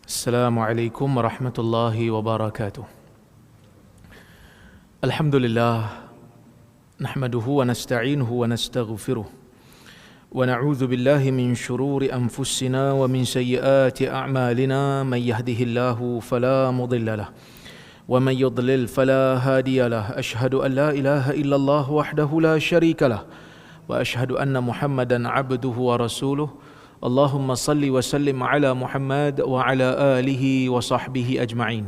Assalamualaikum warahmatullahi wabarakatuh. Alhamdulillah, nahmaduhu wa nasta'inuhu wa nastaghfiruh wa na'udzu billahi min shururi anfusina wa min sayyiati a'malina. Man yahdihillahu fala mudilla lahu wa man yudlil fala hadiya lahu. Asyhadu an la ilaha illallah wahdahu la syarika lahu wa asyhadu anna Muhammadan 'abduhu wa rasuluh. Allahumma salli wa sallim ala Muhammad wa ala alihi wa sahbihi ajma'in.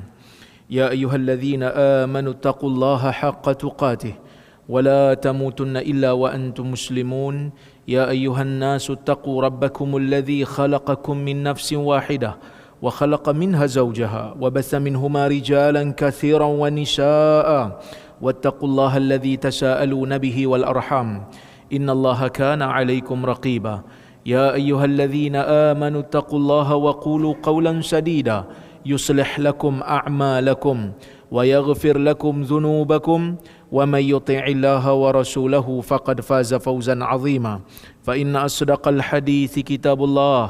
Ya ayyuhalladzina amanu taqullaha haqqa tuqatih wa la tamutunna illa wa antum muslimun. Ya ayyuhan nasu taqu rabbakumul ladzi khalaqakum min nafsin wahidah wa khalaqa minha zawjaha wa batha minhuma rijalan katsiran wa nisaa'a wattaqullaha alladzi tasaaluna bihi wal arham innallaha kana 'alaikum raqiba. يا أيها الذين آمنوا اتقوا الله وقولوا قولا سديدا يصلح لكم أعمالكم ويغفر لكم ذنوبكم ومن يطع الله ورسوله فقد فاز فوزا عظيما. فإن أصدق الحديث كتاب الله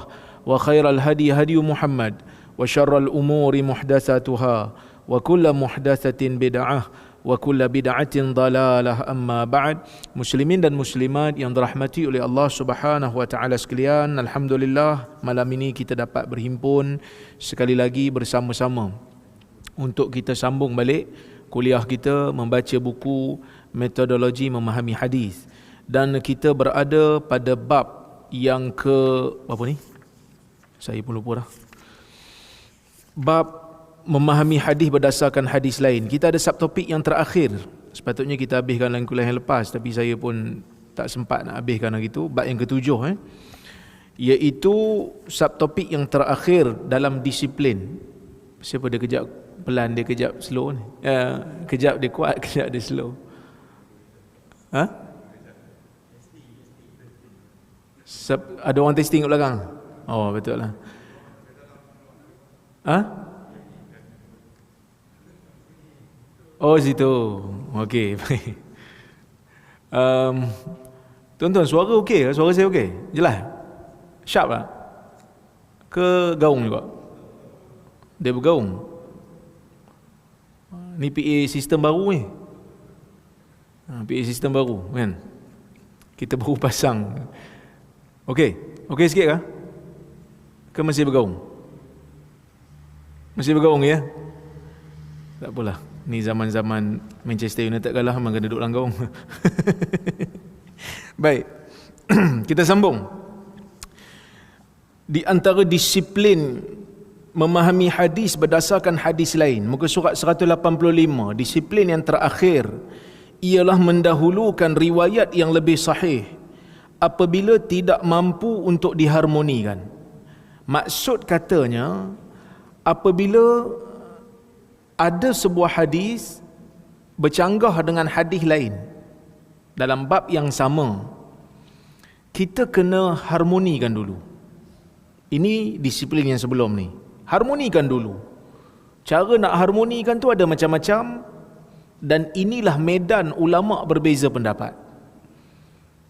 وخير الهدي هدي محمد وشر الأمور محدثاتها وكل محدثة بدعة wa kullu bid'atin dalalah. Amma ba'd. Muslimin dan muslimat yang dirahmati oleh Allah Subhanahu wa taala sekalian, alhamdulillah malam ini kita dapat berhimpun sekali lagi bersama-sama untuk kita sambung balik kuliah kita membaca buku Metodologi Memahami Hadis, dan kita berada pada bab yang ke apa ni? Saya pun lupa dah. Bab memahami hadis berdasarkan hadis lain. Kita ada subtopik yang terakhir. Sepatutnya kita habiskan dalam kuliah yang lepas, tapi saya pun tak sempat nak habiskan lagi tu. Bab yang ketujuh iaitu subtopik yang terakhir dalam disiplin. Siapa dia kejap pelan, dia kejap slow ni. Kejap dia kuat, kejap dia slow. Ada orang testing kat belakang? Oh, betul lah. Oh, situ. Okey. Tuan-tuan, suara okey ke? Suara saya okey? Jelas? Sharp tak? Ke gaung juga? Dia bergaung. Ni PA sistem baru ni. PA sistem baru kan? Kita baru pasang. Okey? Okey sikit ke? Ke masih bergaung? Masih bergaung ya? Tak apalah. Ni zaman-zaman Manchester United kalah, memang kena duduk dalam gaung. Baik. Kita sambung. Di antara disiplin memahami hadis berdasarkan hadis lain, muka surat 185, disiplin yang terakhir ialah mendahulukan riwayat yang lebih sahih apabila tidak mampu untuk diharmonikan. Maksud katanya, apabila ada sebuah hadis bercanggah dengan hadis lain dalam bab yang sama, kita kena harmonikan dulu. Ini disiplin yang sebelum ni. Harmonikan dulu. Cara nak harmonikan tu ada macam-macam, dan inilah medan ulama berbeza pendapat.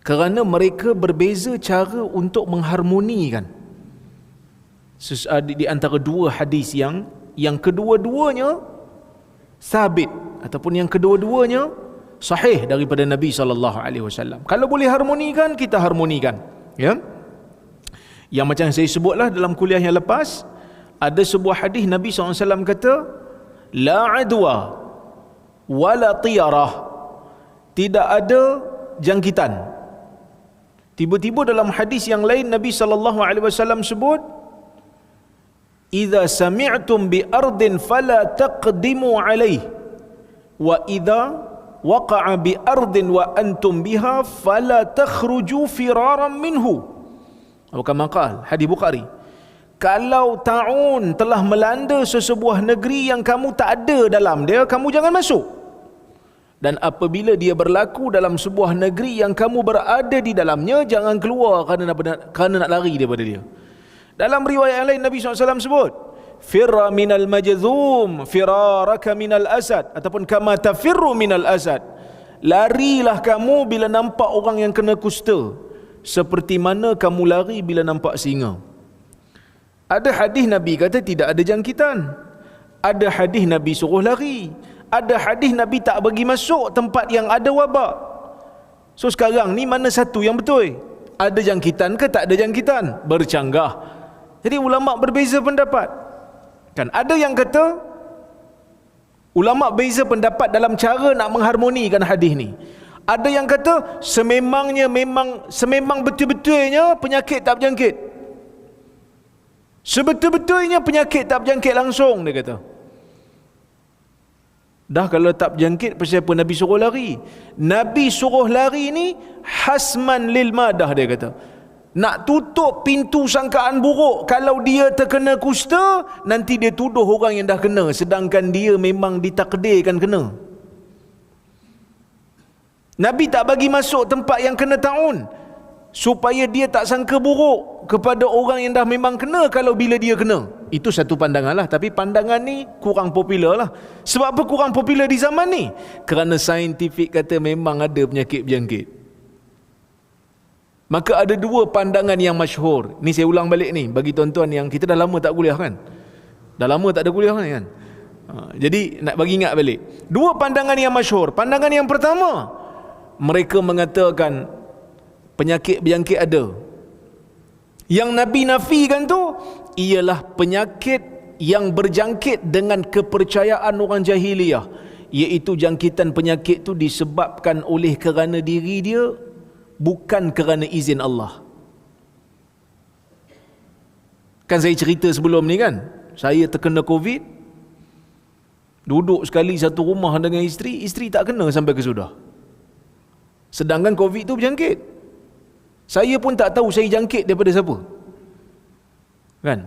Kerana mereka berbeza cara untuk mengharmonikan di antara dua hadis yang kedua-duanya sabit ataupun yang kedua-duanya sahih daripada Nabi SAW. Kalau boleh harmonikan, kita harmonikan, ya. Yang macam saya sebutlah dalam kuliah yang lepas, ada sebuah hadis Nabi SAW kata, la adwa wala tiyarah, tidak ada jangkitan. Tiba-tiba dalam hadis yang lain Nabi SAW sebut, idza sami'tum bi ardin fala taqdimu alaih wa idza waqa'a bi ardin wa antum biha fala takhruju firaran minhu. Atau kama qala, hadis Bukhari. Kalau taun telah melanda sesebuah negeri yang kamu tak ada dalam dia, kamu jangan masuk. Dan apabila dia berlaku dalam sebuah negeri yang kamu berada di dalamnya, jangan keluar kerana nak lari daripada dia. Dalam riwayat yang lain Nabi SAW sebut, firra minal majzum firaraka minal asad, ataupun kama tafirru minal asad, larilah kamu bila nampak orang yang kena kusta seperti mana kamu lari bila nampak singa. Ada hadis Nabi kata tidak ada jangkitan. Ada hadis Nabi suruh lari. Ada hadis Nabi tak bagi masuk tempat yang ada wabak. So sekarang ni mana satu yang betul? Ada jangkitan ke tak ada jangkitan? Bercanggah. Jadi ulama berbeza pendapat. Kan ada yang kata ulama beza pendapat dalam cara nak mengharmonikan hadis ni. Ada yang kata sememang betul-betulnya penyakit tak berjangkit. Sebetul-betulnya penyakit tak berjangkit langsung, dia kata. Dah kalau tak berjangkit, pasal apa Nabi suruh lari? Nabi suruh lari ni hasman lil madah, dia kata. Nak tutup pintu sangkaan buruk. Kalau dia terkena kusta, nanti dia tuduh orang yang dah kena, sedangkan dia memang ditakdirkan kena. Nabi tak bagi masuk tempat yang kena taun, supaya dia tak sangka buruk kepada orang yang dah memang kena kalau bila dia kena. Itu satu pandangan lah. Tapi pandangan ni kurang popular lah. Sebab apa kurang popular di zaman ni? Kerana saintifik kata memang ada penyakit berjangkit. Maka ada dua pandangan yang masyhur. Ni saya ulang balik ni bagi tuan-tuan yang kita dah lama tak kuliah kan. Dah lama tak ada kuliah kan. Jadi nak bagi ingat balik. Dua pandangan yang masyhur. Pandangan yang pertama, mereka mengatakan penyakit berjangkit ada. Yang Nabi nafikan tu ialah penyakit yang berjangkit dengan kepercayaan orang jahiliyah, iaitu jangkitan penyakit tu disebabkan oleh kerana diri dia, bukan kerana izin Allah. Kan saya cerita sebelum ni kan, saya terkena COVID, duduk sekali satu rumah dengan isteri tak kena sampai kesudah. Sedangkan COVID tu berjangkit. Saya pun tak tahu saya jangkit daripada siapa. Kan?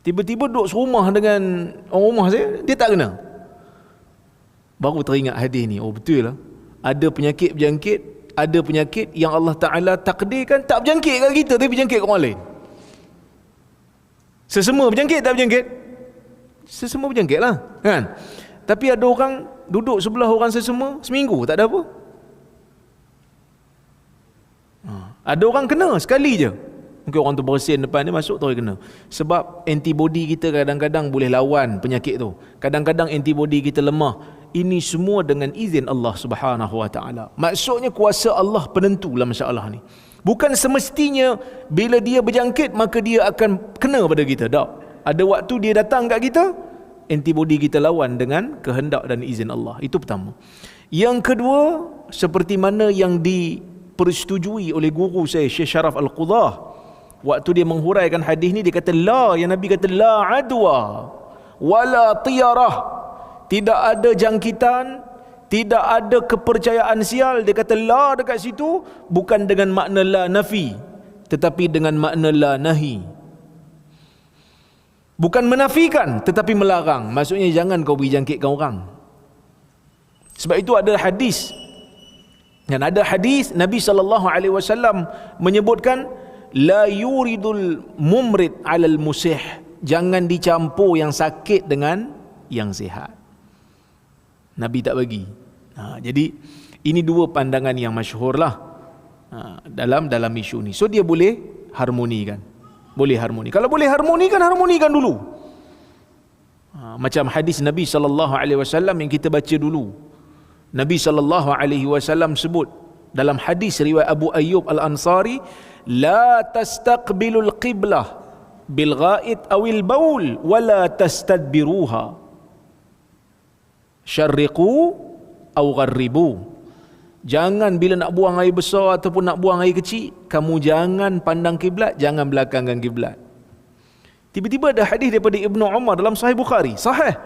Tiba-tiba duduk serumah dengan orang rumah saya, dia tak kena. Baru teringat hadis ni. Oh betul lah. Ada penyakit berjangkit, ada penyakit yang Allah Ta'ala takdirkan tak berjangkit kat kita, tapi berjangkit kat orang lain. Sesama berjangkit tak berjangkit? Sesama berjangkit lah. Kan? Tapi ada orang duduk sebelah orang sesama seminggu, tak ada apa. Ada orang kena sekali je. Mungkin orang tu bersin depan dia masuk terus kena. Sebab antibody kita kadang-kadang boleh lawan penyakit tu. Kadang-kadang antibody kita lemah. Ini semua dengan izin Allah Subhanahu Wa Taala. Maksudnya kuasa Allah penentu dalam masalah ni. Bukan semestinya bila dia berjangkit maka dia akan kena pada kita. Tak. Ada waktu dia datang kat kita, antibody kita lawan dengan kehendak dan izin Allah. Itu pertama. Yang kedua, seperti mana yang dipersetujui oleh guru saya Syekh Sharaf Al-Qudah, waktu dia menghuraikan hadis ni, dia kata yang Nabi kata la adwa wala tiyarah, tidak ada jangkitan, tidak ada kepercayaan sial. Dia kata la dekat situ bukan dengan makna la nafi, tetapi dengan makna la nahi. Bukan menafikan tetapi melarang. Maksudnya jangan kau beri jangkitkan orang. Sebab itu ada hadis, dan ada hadis Nabi SAW menyebutkan la yuridul mumrid alal musih, jangan dicampur yang sakit dengan yang sihat. Nabi tak bagi. Jadi ini dua pandangan yang masyhur lah dalam isu ni. So dia boleh harmonikan. Boleh harmoni. Kalau boleh harmonikan dulu. Macam hadis Nabi SAW yang kita baca dulu. Nabi SAW sebut dalam hadis riwayat Abu Ayyub Al-Ansari, la tastaqbilul qiblah bil ghaid awil baul wala tastadbiruha syarriqu aw gharribu. Jangan bila nak buang air besar ataupun nak buang air kecil, kamu jangan pandang kiblat, jangan belakangkan kiblat. Tiba-tiba ada hadis daripada Ibnu Umar dalam Sahih Bukhari, sahih.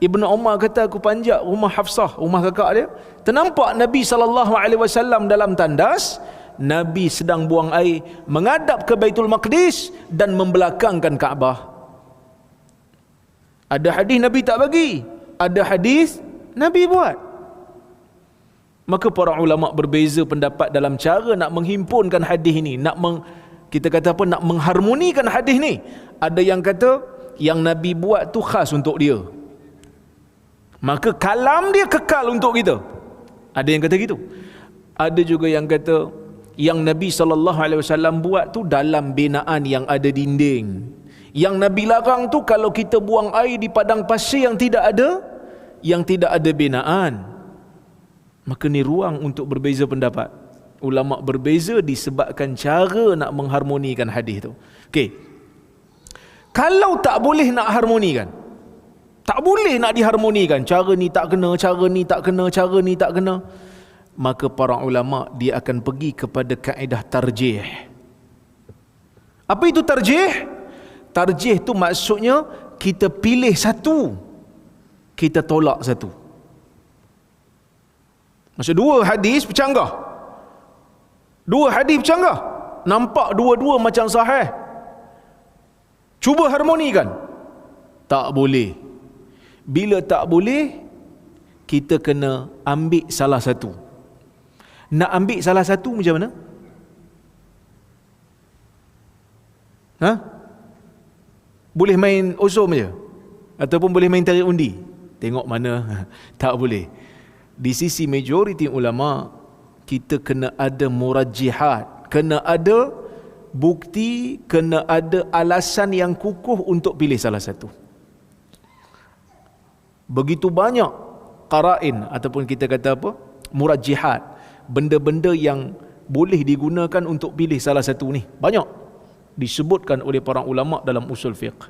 Ibnu Umar kata, aku panjat rumah Hafsah, rumah kakak dia, ternampak Nabi SAW dalam tandas. Nabi sedang buang air menghadap ke Baitul Maqdis dan membelakangkan Kaabah. Ada hadis Nabi tak bagi, ada hadis Nabi buat. Maka para ulama berbeza pendapat dalam cara nak menghimpunkan hadis ni, kita kata apa, nak mengharmonikan hadis ni. Ada yang kata yang Nabi buat tu khas untuk dia, maka kalam dia kekal untuk kita. Ada yang kata gitu. Ada juga yang kata yang Nabi SAW buat tu dalam binaan yang ada dinding. Yang Nabi larang tu kalau kita buang air di padang pasir yang tidak ada binaan. Maka ni ruang untuk berbeza pendapat. Ulama berbeza disebabkan cara nak mengharmonikan hadis tu. Okey. Kalau tak boleh nak harmonikan, tak boleh nak diharmonikan, cara ni tak kena, cara ni tak kena, cara ni tak kena, maka para ulama dia akan pergi kepada kaedah tarjih. Apa itu tarjih? Tarjih tu maksudnya kita pilih satu, kita tolak satu. Maksud dua hadis bercanggah, nampak dua-dua macam sahih, cuba harmonikan. Tak boleh. Bila tak boleh, kita kena ambil salah satu. Nak ambil salah satu macam mana? Boleh main osom je? Ataupun boleh main tarik undi? Tengok mana? Tak boleh. Di sisi majoriti ulama, kita kena ada murajjihat, kena ada bukti, kena ada alasan yang kukuh untuk pilih salah satu. Begitu banyak qara'in ataupun kita kata apa? Murajjihat, benda-benda yang boleh digunakan untuk pilih salah satu ni. Banyak disebutkan oleh para ulama dalam usul fiqh.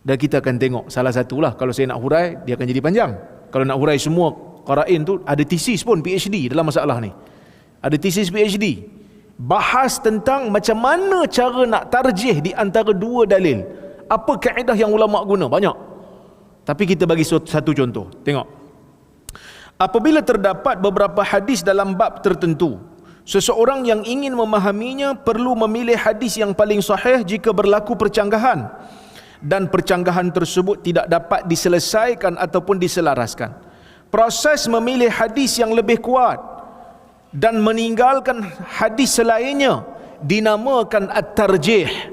Dan kita akan tengok salah satulah. Kalau saya nak hurai, dia akan jadi panjang. Kalau nak hurai semua qara'in tu, ada tesis pun PhD dalam masalah ni. Ada tesis PhD. Bahas tentang macam mana cara nak tarjih di antara dua dalil. Apa kaedah yang ulama guna? Banyak. Tapi kita bagi satu contoh. Tengok. Apabila terdapat beberapa hadis dalam bab tertentu, seseorang yang ingin memahaminya perlu memilih hadis yang paling sahih jika berlaku percanggahan, dan percanggahan tersebut tidak dapat diselesaikan ataupun diselaraskan. Proses memilih hadis yang lebih kuat dan meninggalkan hadis selainnya dinamakan at-tarjih.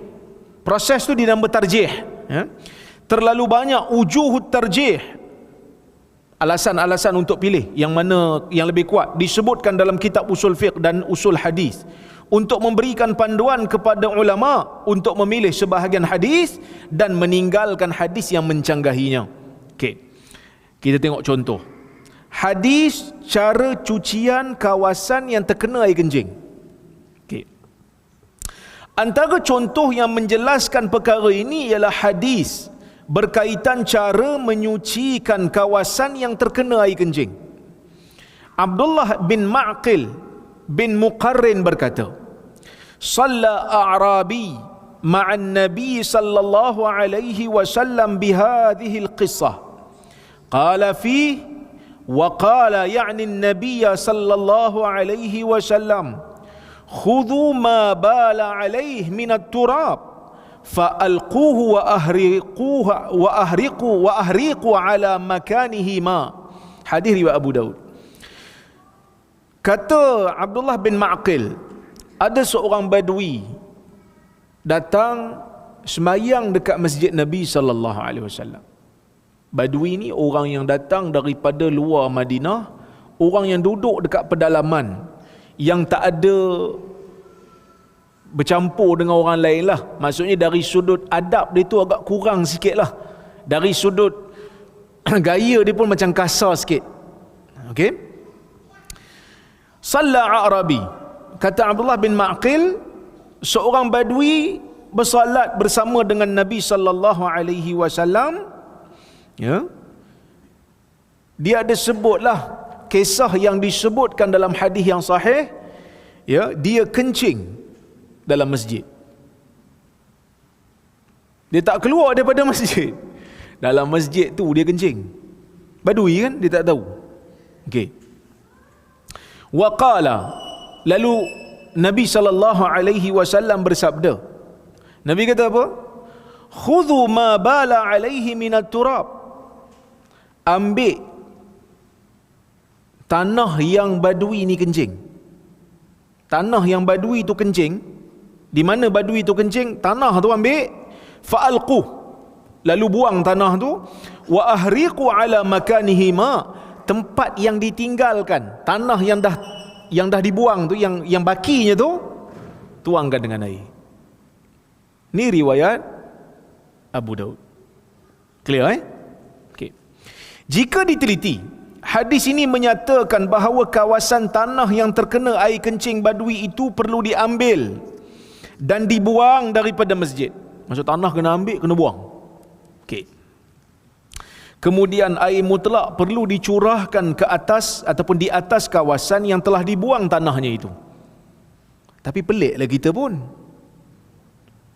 Proses tu dinama tarjih. Terlalu banyak wujuhut tarjih, alasan-alasan untuk pilih yang mana yang lebih kuat, disebutkan dalam kitab usul fiqh dan usul hadis untuk memberikan panduan kepada ulama untuk memilih sebahagian hadis dan meninggalkan hadis yang mencanggahinya. Okey. Kita tengok contoh. Hadis cara cucian kawasan yang terkena air kencing. Okey. Antara contoh yang menjelaskan perkara ini ialah hadis berkaitan cara menyucikan kawasan yang terkena air kencing. Abdullah bin Ma'qil bin Muqarrin berkata, "Shalla a'rabi ma'an nabi sallallahu alaihi wasallam bihadhihi al-qissah. Qala fi wa qala ya'ni an-nabiy sallallahu alaihi wasallam khudhu ma bala alaihi min at-turab fa'alquhu wa ahriqu ala makanihi ma." Hadis riwayat Abu Daud. Kata Abdullah bin Ma'qil, ada seorang badui datang semayang dekat masjid Nabi sallallahu alaihi wasallam. Badui ni orang yang datang daripada luar Madinah, orang yang duduk dekat pedalaman, yang tak ada bercampur dengan orang lain lah. Maksudnya dari sudut adab dia tu agak kurang sikit lah. Dari sudut gaya dia pun macam kasar sikit. Okey. Salla Arabi. Kata Abdullah bin Ma'qil, seorang badui bersalat bersama dengan Nabi sallallahu alaihi wasallam. Ya. Dia ada sebutlah kisah yang disebutkan dalam hadis yang sahih. Ya, dia kencing dalam masjid. Dia tak keluar daripada masjid. Dalam masjid tu dia kencing. Badui kan, dia tak tahu. Okey. Wa qala, lalu Nabi sallallahu alaihi wasallam bersabda. Nabi kata apa? Khudhu ma bala alaihi minat turab. Ambil tanah yang badui ni kencing. Tanah yang badui tu kencing, di mana badui tu kencing, tanah tu ambil, fa'alquh, lalu buang tanah tu, wa ahriqu ala makanihi ma, tempat yang ditinggalkan, tanah yang dah yang dah dibuang tu, yang bakinya tu, tuangkan dengan air. Ni riwayat Abu Daud. Clear Okay. Jika diteliti, hadis ini menyatakan bahawa kawasan tanah yang terkena air kencing badui itu perlu diambil dan dibuang daripada masjid. Maksud tanah kena ambil, kena buang. Okay. Kemudian air mutlak perlu dicurahkan ke atas ataupun di atas kawasan yang telah dibuang tanahnya itu. Tapi peliklah kita pun.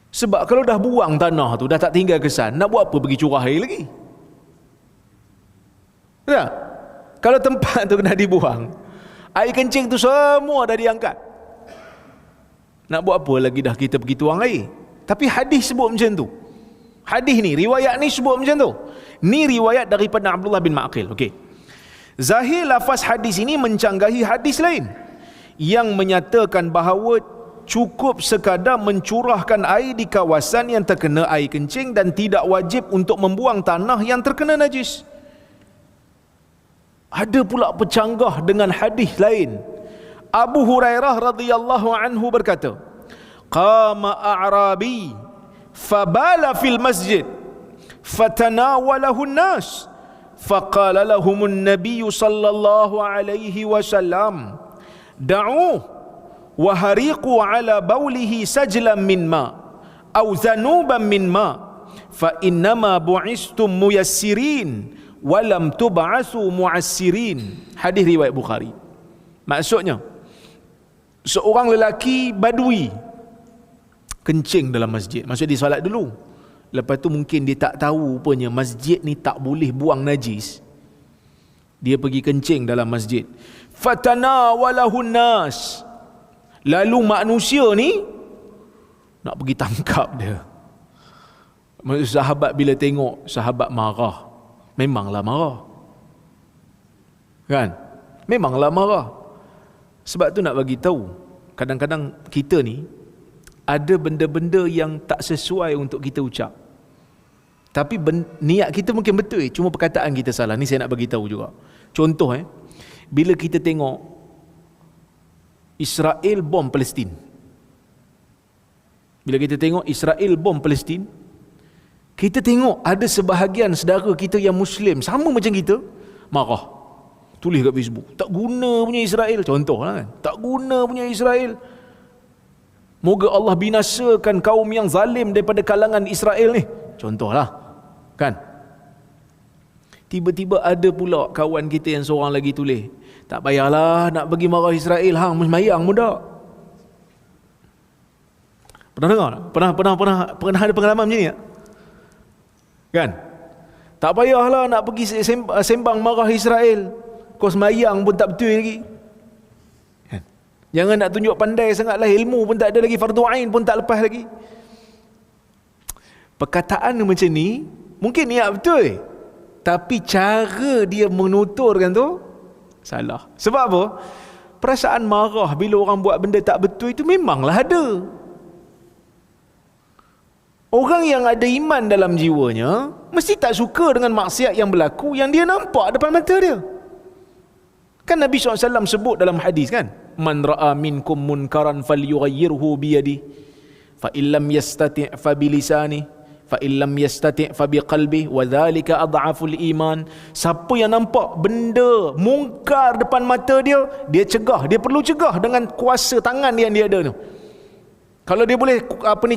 Sebab kalau dah buang tanah tu, dah tak tinggal kesan, nak buat apa pergi curah air lagi? Tak? Kalau tempat tu dah dibuang, air kencing tu semua dah diangkat, nak buat apa lagi dah kita pergi tuang air? Tapi hadis sebut macam tu. Hadis ni, riwayat ni sebut macam tu. Ni riwayat daripada Abdullah bin Ma'qil. Okey. Zahir lafaz hadis ini mencanggahi hadis lain yang menyatakan bahawa cukup sekadar mencurahkan air di kawasan yang terkena air kencing dan tidak wajib untuk membuang tanah yang terkena najis. Ada pula pecanggah dengan hadis lain. Abu Hurairah radhiyallahu anhu berkata, qama a'rabi fabala fil masjid fatanawalahu an-nas faqala lahum an-nabiy sallallahu alaihi wasallam da'uhu wa hariqu ala baulihi sajlan min ma au zanuban min ma fa innama bu'istum muyassirin wa lam tub'asu mu'assirin. Hadis riwayat Bukhari. Maksudnya, seorang lelaki badui kencing dalam masjid. Maksud dia solat dulu, lepas tu mungkin dia tak tahu rupanya masjid ni tak boleh buang najis. Dia pergi kencing dalam masjid. Fatanawalahu nas, lalu manusia ni nak pergi tangkap dia. Sahabat bila tengok, sahabat marah. Memanglah marah, kan? Memanglah marah. Sebab tu nak bagi tahu, kadang-kadang kita ni ada benda-benda yang tak sesuai untuk kita ucap, tapi niat kita mungkin betul, cuma perkataan kita salah. Ni saya nak bagi tahu juga. Contoh bila kita tengok Israel bom Palestin, bila kita tengok Israel bom Palestin, kita tengok ada sebahagian saudara kita yang Muslim sama macam kita marah, tulis kat Facebook, tak guna punya Israel. Contoh lah kan, tak guna punya Israel, moga Allah binasakan kaum yang zalim daripada kalangan Israel ni. Contohlah kan. Tiba-tiba ada pula kawan kita yang seorang lagi tulis, tak payahlah nak pergi marah Israel, hang sembahyang muda. Pernah dengar? Pernah ada pengalaman macam ni tak? Kan? Tak payahlah nak pergi sembang marah Israel, kau sembahyang pun tak betul lagi. Kan? Jangan nak tunjuk pandai sangatlah, ilmu pun tak ada lagi, fardu ain pun tak lepas lagi. Perkataan macam ni mungkin niat betul, tapi cara dia menuturkan tu salah. Sebab apa? Perasaan marah bila orang buat benda tak betul itu memanglah ada. Orang yang ada iman dalam jiwanya mesti tak suka dengan maksiat yang berlaku yang dia nampak depan mata dia. Kan Nabi SAW sebut dalam hadis kan, man ra'a minkum munkaran falyughayyirhu biyadi fa illam yastati' fa bilisani fa illam yastati' fa biqalbi wa dhalika adhaful iman. Siapa yang nampak benda mungkar depan mata dia, dia cegah, dia perlu cegah dengan kuasa tangan yang dia ada tu. Kalau dia boleh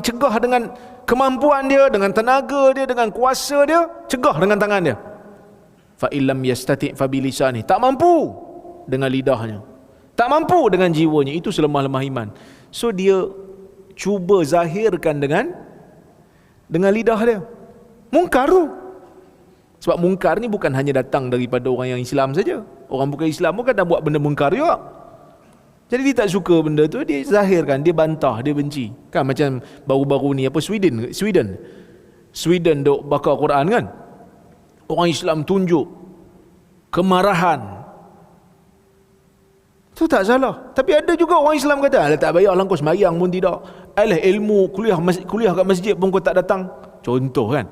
cegah dengan kemampuan dia, dengan tenaga dia, dengan kuasa dia, cegah dengan tangan dia. Fa illam yastati' fa bilisani, tak mampu dengan lidahnya, tak mampu dengan jiwanya, itu selemah-lemah iman. So dia cuba zahirkan dengan lidah dia mungkar tu. Sebab mungkar ni bukan hanya datang daripada orang yang Islam saja. Orang bukan Islam pun kadang buat benda mungkar juga. Jadi dia tak suka benda tu, dia zahirkan, dia bantah, dia benci. Kan macam baru-baru ni Sweden duk bakar Quran kan. Orang Islam tunjuk kemarahan. Tu tak salah. Tapi ada juga orang Islam kata, alah tak payahlah kau sembahyang pun tidak. Alah ilmu kuliah kat masjid pun kau tak datang. Contoh kan.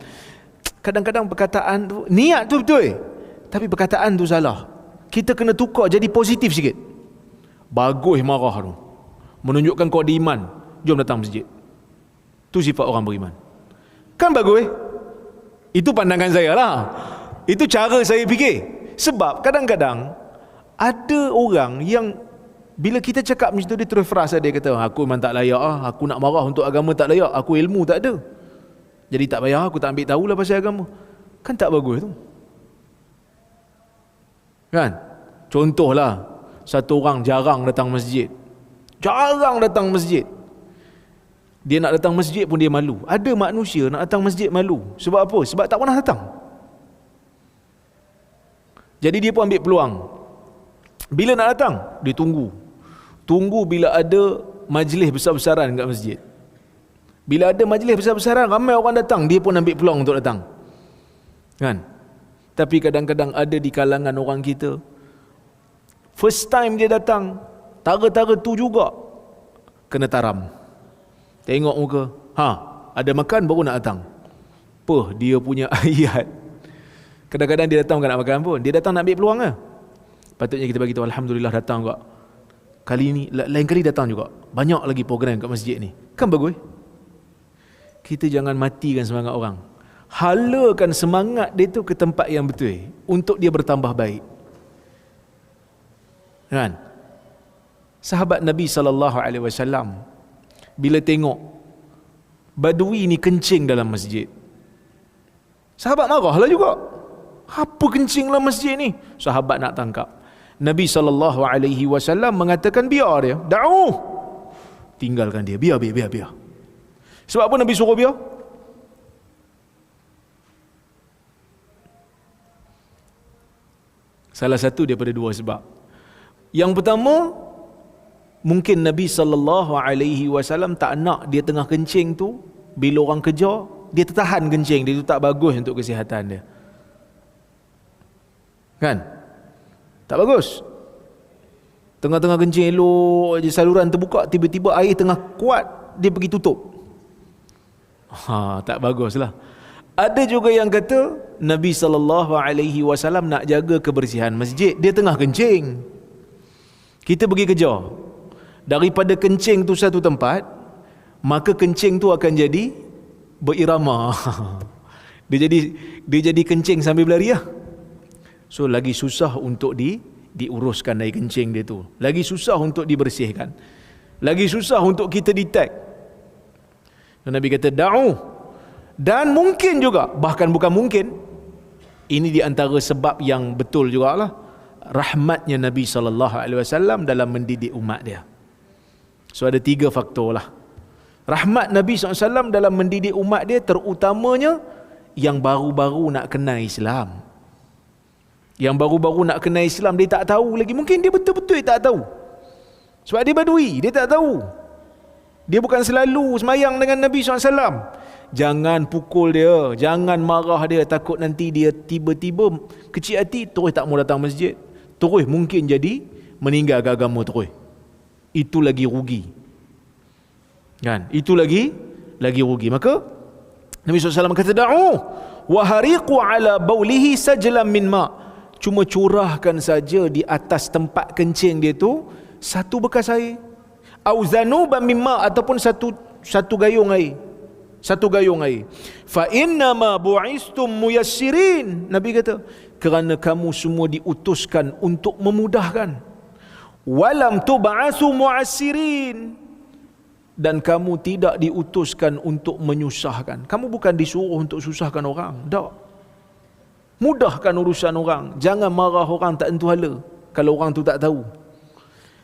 Kadang-kadang perkataan tu, niat tu betul, tapi perkataan tu salah. Kita kena tukar jadi positif sikit. Bagus marah tu. Menunjukkan kau ada iman. Jom datang masjid. Tu sifat orang beriman. Kan bagus? Itu pandangan saya lah. Itu cara saya fikir. Sebab kadang-kadang ada orang yang bila kita cakap macam tu, dia terus frasa, dia kata, aku memang tak layak lah. Aku nak marah untuk agama tak layak. Aku ilmu tak ada. Jadi tak payah, aku tak ambil tahulah pasal agama. Kan tak bagus tu. Kan? Contohlah, satu orang jarang datang masjid. Jarang datang masjid. Dia nak datang masjid pun dia malu. Ada manusia nak datang masjid malu. Sebab apa? Sebab tak pernah datang. Jadi dia pun ambil peluang. Bila nak datang? Dia tunggu bila ada majlis besar-besaran kat masjid. Bila ada majlis besar-besaran, ramai orang datang, dia pun ambil peluang untuk datang. Kan? Tapi kadang-kadang ada di kalangan orang kita, first time dia datang, tara-tara tu juga kena taram. Tengok muka, ada makan baru nak datang. Dia punya ayat. Kadang-kadang dia datang bukan nak makan pun, dia datang nak ambil peluang lah. Patutnya kita bagi tahu, alhamdulillah datang juga. Kali ni, lain kali datang juga. Banyak lagi program kat masjid ni. Kan bagus? Kita jangan matikan semangat orang. Halakan semangat dia tu ke tempat yang betul, untuk dia bertambah baik. Kan? Sahabat Nabi SAW, bila tengok Badui ni kencing dalam masjid, sahabat marahlah juga. Apa kencing dalam masjid ni? Sahabat nak tangkap. Nabi SAW mengatakan, biar dia, da'uh, tinggalkan dia, biar. Sebab apa Nabi suruh biar? Salah satu daripada dua sebab. Yang pertama, mungkin Nabi SAW tak nak dia tengah kencing tu, bila orang kejar, dia tertahan kencing dia tu, tak bagus untuk kesihatan dia. Kan? Tak bagus. Tengah-tengah kencing elok je, saluran terbuka, tiba-tiba air tengah kuat, dia pergi tutup. Tak baguslah. Ada juga yang kata Nabi SAW nak jaga kebersihan masjid, dia tengah kencing, kita pergi kejar. Daripada kencing tu satu tempat, maka kencing tu akan jadi berirama. Dia jadi kencing sambil berlari lah. So lagi susah untuk diuruskan dari kencing dia tu. Lagi susah untuk dibersihkan. Lagi susah untuk kita detect. Dan Nabi kata da'u. Dan mungkin juga, bahkan bukan mungkin, ini di antara sebab yang betul jugalah, rahmatnya Nabi SAW dalam mendidik umat dia. So ada 3 faktor lah. Rahmat Nabi SAW dalam mendidik umat dia, terutamanya yang baru-baru nak kenal Islam. Yang baru-baru nak kenal Islam, dia tak tahu lagi. Mungkin dia betul-betul tak tahu. Sebab dia Badui, dia tak tahu. Dia bukan selalu semayang dengan Nabi SAW. Jangan pukul dia, jangan marah dia. Takut nanti dia tiba-tiba kecil hati, terus tak mau datang masjid, terus mungkin jadi meninggalkan agama terus. Itu lagi rugi. Kan? Itu lagi rugi. Maka Nabi SAW kata da'u wa hariqu ala baulihi sajlam min ma'. Cuma curahkan saja di atas tempat kencing dia tu satu bekas air. Au zanuban mimma, ataupun satu gayung air. Satu gayung air. Fa inna ma bu'istum muyassirin. Nabi kata, kerana kamu semua diutuskan untuk memudahkan. Walam tub'asu mu'assirin. Dan kamu tidak diutuskan untuk menyusahkan. Kamu bukan disuruh untuk susahkan orang. Tak. Mudahkan urusan orang. Jangan marah orang tak tentu hala kalau orang tu tak tahu.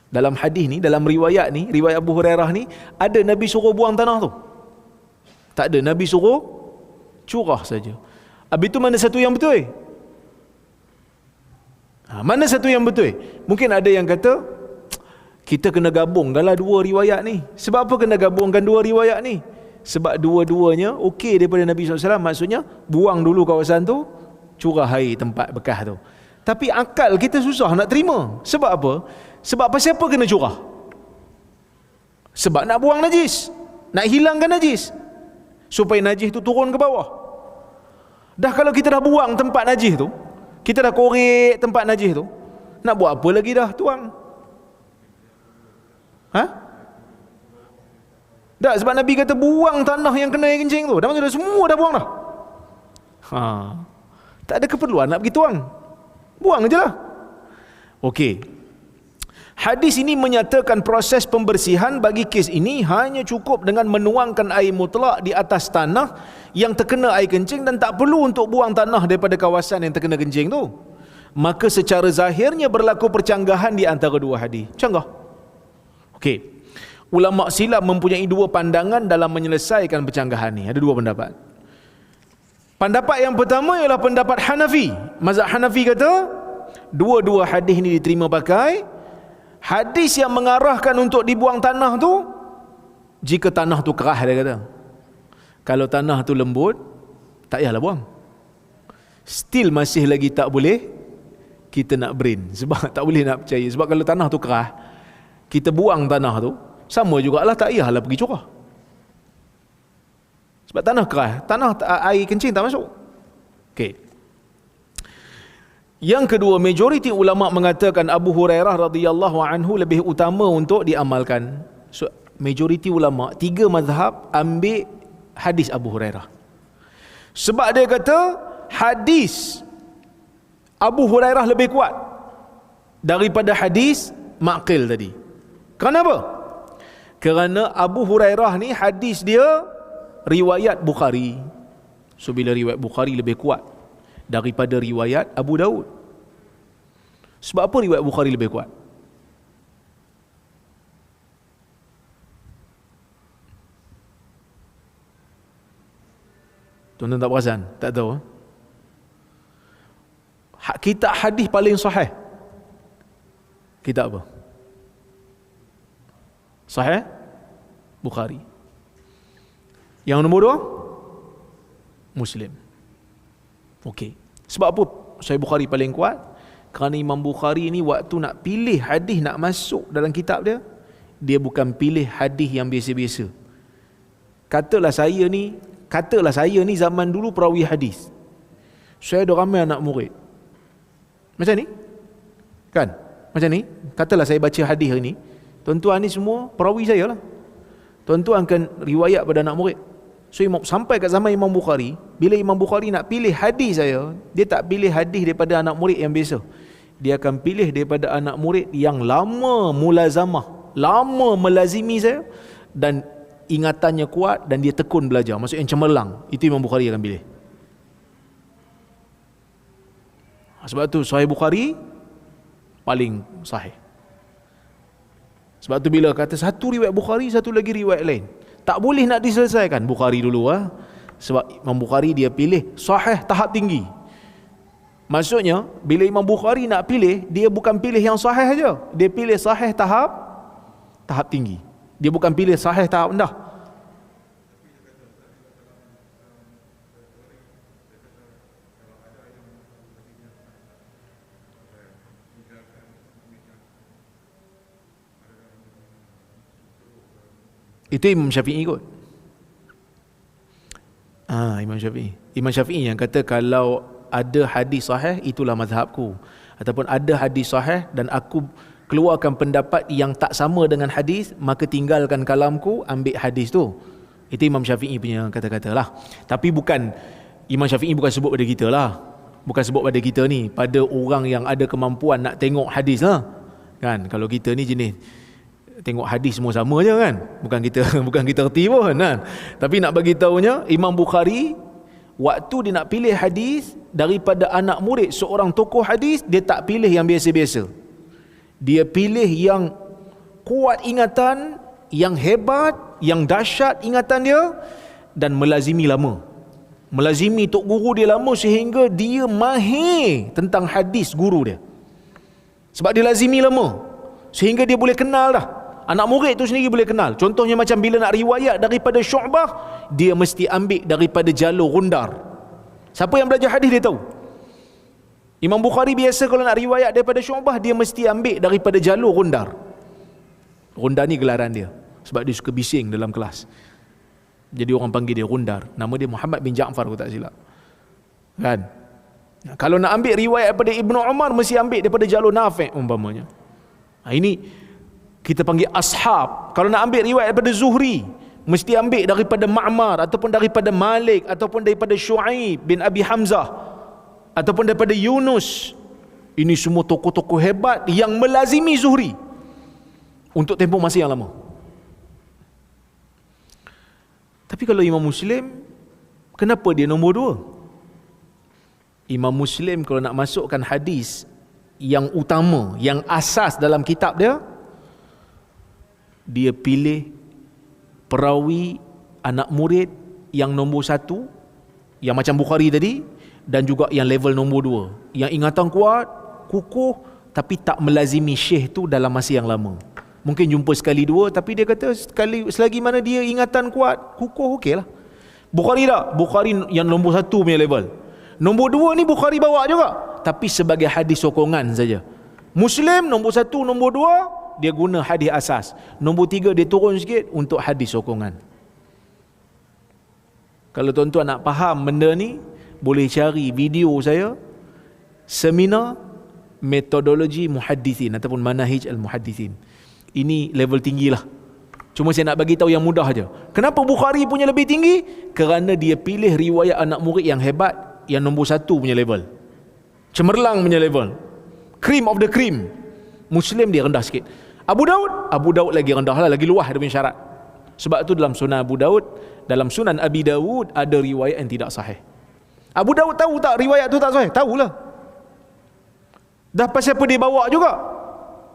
Dalam hadis ni, dalam riwayat ni, riwayat Abu Hurairah ni, ada Nabi suruh buang tanah tu? Tak ada. Nabi suruh curah saja. Habis tu mana satu yang betul? Mana satu yang betul? Mungkin ada yang kata kita kena gabung dalam 2 riwayat ni. Sebab apa kena gabungkan 2 riwayat ni? Sebab dua-duanya okey daripada Nabi SAW. Maksudnya buang dulu kawasan tu, curah air tempat bekas tu. Tapi akal kita susah nak terima. Sebab apa? Sebab siapa kena curah? Sebab nak buang najis, nak hilangkan najis, supaya najis tu turun ke bawah. Dah kalau kita dah buang tempat najis tu, kita dah korek tempat najis tu, nak buat apa lagi dah tuang? Ha? Tak, sebab Nabi kata buang tanah yang kena air kencing tu. Dah maksudnya semua dah buang dah. Tak ada keperluan nak pergi tuang. Buang je lah. Okey. Hadis ini menyatakan proses pembersihan bagi kes ini hanya cukup dengan menuangkan air mutlak di atas tanah yang terkena air kencing dan tak perlu untuk buang tanah daripada kawasan yang terkena kencing tu. Maka secara zahirnya berlaku percanggahan di antara dua hadis. Canggah. Okey. Ulama silap mempunyai dua pandangan dalam menyelesaikan percanggahan ni. Ada dua pendapat. Pendapat yang pertama ialah pendapat Hanafi. Mazhab Hanafi kata dua-dua hadis ni diterima pakai. Hadis yang mengarahkan untuk dibuang tanah tu jika tanah tu keras, dia kata. Kalau tanah tu lembut, tak payahlah buang. Still masih lagi tak boleh kita nak brain. Sebab tak boleh nak percaya. Sebab kalau tanah tu keras, kita buang tanah tu, sama jugalah tak payahlah pergi curah. Sebab tanah keras, tanah air kencing tak masuk. Okey. Yang kedua, majoriti ulama mengatakan Abu Hurairah radhiyallahu anhu lebih utama untuk diamalkan. So, majoriti ulama, 3 mazhab ambil hadis Abu Hurairah. Sebab dia kata hadis Abu Hurairah lebih kuat daripada hadis Maqil tadi. Kenapa? Kerana Abu Hurairah ni hadis dia riwayat Bukhari. So bila riwayat Bukhari lebih kuat daripada riwayat Abu Daud. Sebab apa riwayat Bukhari lebih kuat? Tuan-tuan tak perasan? Tak tahu? Kitab hadis paling sahih, kitab apa? Sahih Bukhari. Yang nombor 2 Muslim. Okey. Sebab apa Sahih Bukhari paling kuat? Kerana Imam Bukhari ni waktu nak pilih hadis nak masuk dalam kitab dia, dia bukan pilih hadis yang biasa-biasa. Katalah saya ni zaman dulu perawi hadis. Saya ada ramai anak murid. Macam ni? Kan? Macam ni? Katalah saya baca hadis hari ni. Tuan-tuan ni semua perawi saya lah. Tuan-tuan akan riwayat pada anak murid. So sampai kat zaman Imam Bukhari, bila Imam Bukhari nak pilih hadis saya, dia tak pilih hadis daripada anak murid yang biasa. Dia akan pilih daripada anak murid yang lama mulazamah, lama melazimi saya dan ingatannya kuat dan dia tekun belajar. Maksudnya cemerlang. Itu Imam Bukhari akan pilih. Sebab tu Sahih Bukhari paling sahih. Sebab tu bila kata satu riwayat Bukhari, satu lagi riwayat lain, tak boleh nak diselesaikan. Bukhari dulu Sebab Imam Bukhari dia pilih sahih tahap tinggi. Maksudnya bila Imam Bukhari nak pilih, dia bukan pilih yang sahih aja. Dia pilih sahih tahap tinggi. Dia bukan pilih sahih tahap rendah. Itu Imam Syafi'i kot. Imam Syafi'i yang kata kalau ada hadis sahih itulah mazhabku, ataupun ada hadis sahih dan aku keluarkan pendapat yang tak sama dengan hadis, maka tinggalkan kalamku, ambil hadis tu. Itu Imam Syafi'i punya kata-kata lah. Tapi bukan, Imam Syafi'i bukan sebut pada kita lah, bukan sebut pada kita ni, pada orang yang ada kemampuan nak tengok hadis lah kan. Kalau kita ni jenis tengok hadis semua sama je kan, bukan kita reti pun kan. Tapi nak bagi tahunya, Imam Bukhari waktu dia nak pilih hadis daripada anak murid seorang tokoh hadis, dia tak pilih yang biasa-biasa. Dia pilih yang kuat ingatan, yang hebat, yang dahsyat ingatan dia, dan melazimi lama. Melazimi tok guru dia lama sehingga dia mahir tentang hadis guru dia. Sebab dia lazimi lama sehingga dia boleh kenal dah. Anak murid tu sendiri boleh kenal. Contohnya macam bila nak riwayat daripada Syu'bah, dia mesti ambil daripada jalur Gundar. Siapa yang belajar hadis dia tahu. Imam Bukhari biasa kalau nak riwayat daripada Syu'bah, dia mesti ambil daripada jalur Gundar. Gundar ni gelaran dia, sebab dia suka bising dalam kelas. Jadi orang panggil dia Gundar. Nama dia Muhammad bin Ja'far kalau tak silap. Kan? Kalau nak ambil riwayat daripada Ibnu Umar, mesti ambil daripada jalur Nafi' umpamanya. Ini Kita panggil ashab. Kalau nak ambil riwayat daripada Zuhri, mesti ambil daripada Ma'mar, ataupun daripada Malik, ataupun daripada Syuaib bin Abi Hamzah, ataupun daripada Yunus. Ini semua tokoh-tokoh hebat yang melazimi Zuhri untuk tempoh masa yang lama. Tapi kalau Imam Muslim, kenapa dia nombor 2? Imam Muslim kalau nak masukkan hadis yang utama, yang asas dalam kitab dia, dia pilih perawi anak murid yang nombor 1, yang macam Bukhari tadi, dan juga yang level nombor 2, yang ingatan kuat, kukuh, tapi tak melazimi syekh tu dalam masa yang lama. Mungkin jumpa sekali dua, tapi dia kata selagi mana dia ingatan kuat, kukuh, okey lah. Bukhari tak? Bukhari yang nombor 1 punya level. Nombor 2 ni Bukhari bawa juga, tapi sebagai hadis sokongan saja. Muslim nombor 1, nombor 2 dia guna hadis asas. Nombor 3 dia turun sikit untuk hadis sokongan. Kalau tuan-tuan nak faham benda ni, boleh cari video saya, seminar metodologi muhaddithin ataupun manahij al-muhaddithin. Ini level tinggi lah. Cuma saya nak bagi tahu yang mudah aja. Kenapa Bukhari punya lebih tinggi? Kerana dia pilih riwayat anak murid yang hebat, yang nombor 1 punya level, cemerlang punya level, cream of the cream. Muslim dia rendah sikit. Abu Daud lagi rendah lah, lagi luah dia punya syarat. Sebab tu dalam Sunan Abu Daud, dalam Sunan Abi Daud ada riwayat yang tidak sahih. Abu Daud tahu tak riwayat tu tak sahih? Tahulah. Dah pasal apa dia bawa juga.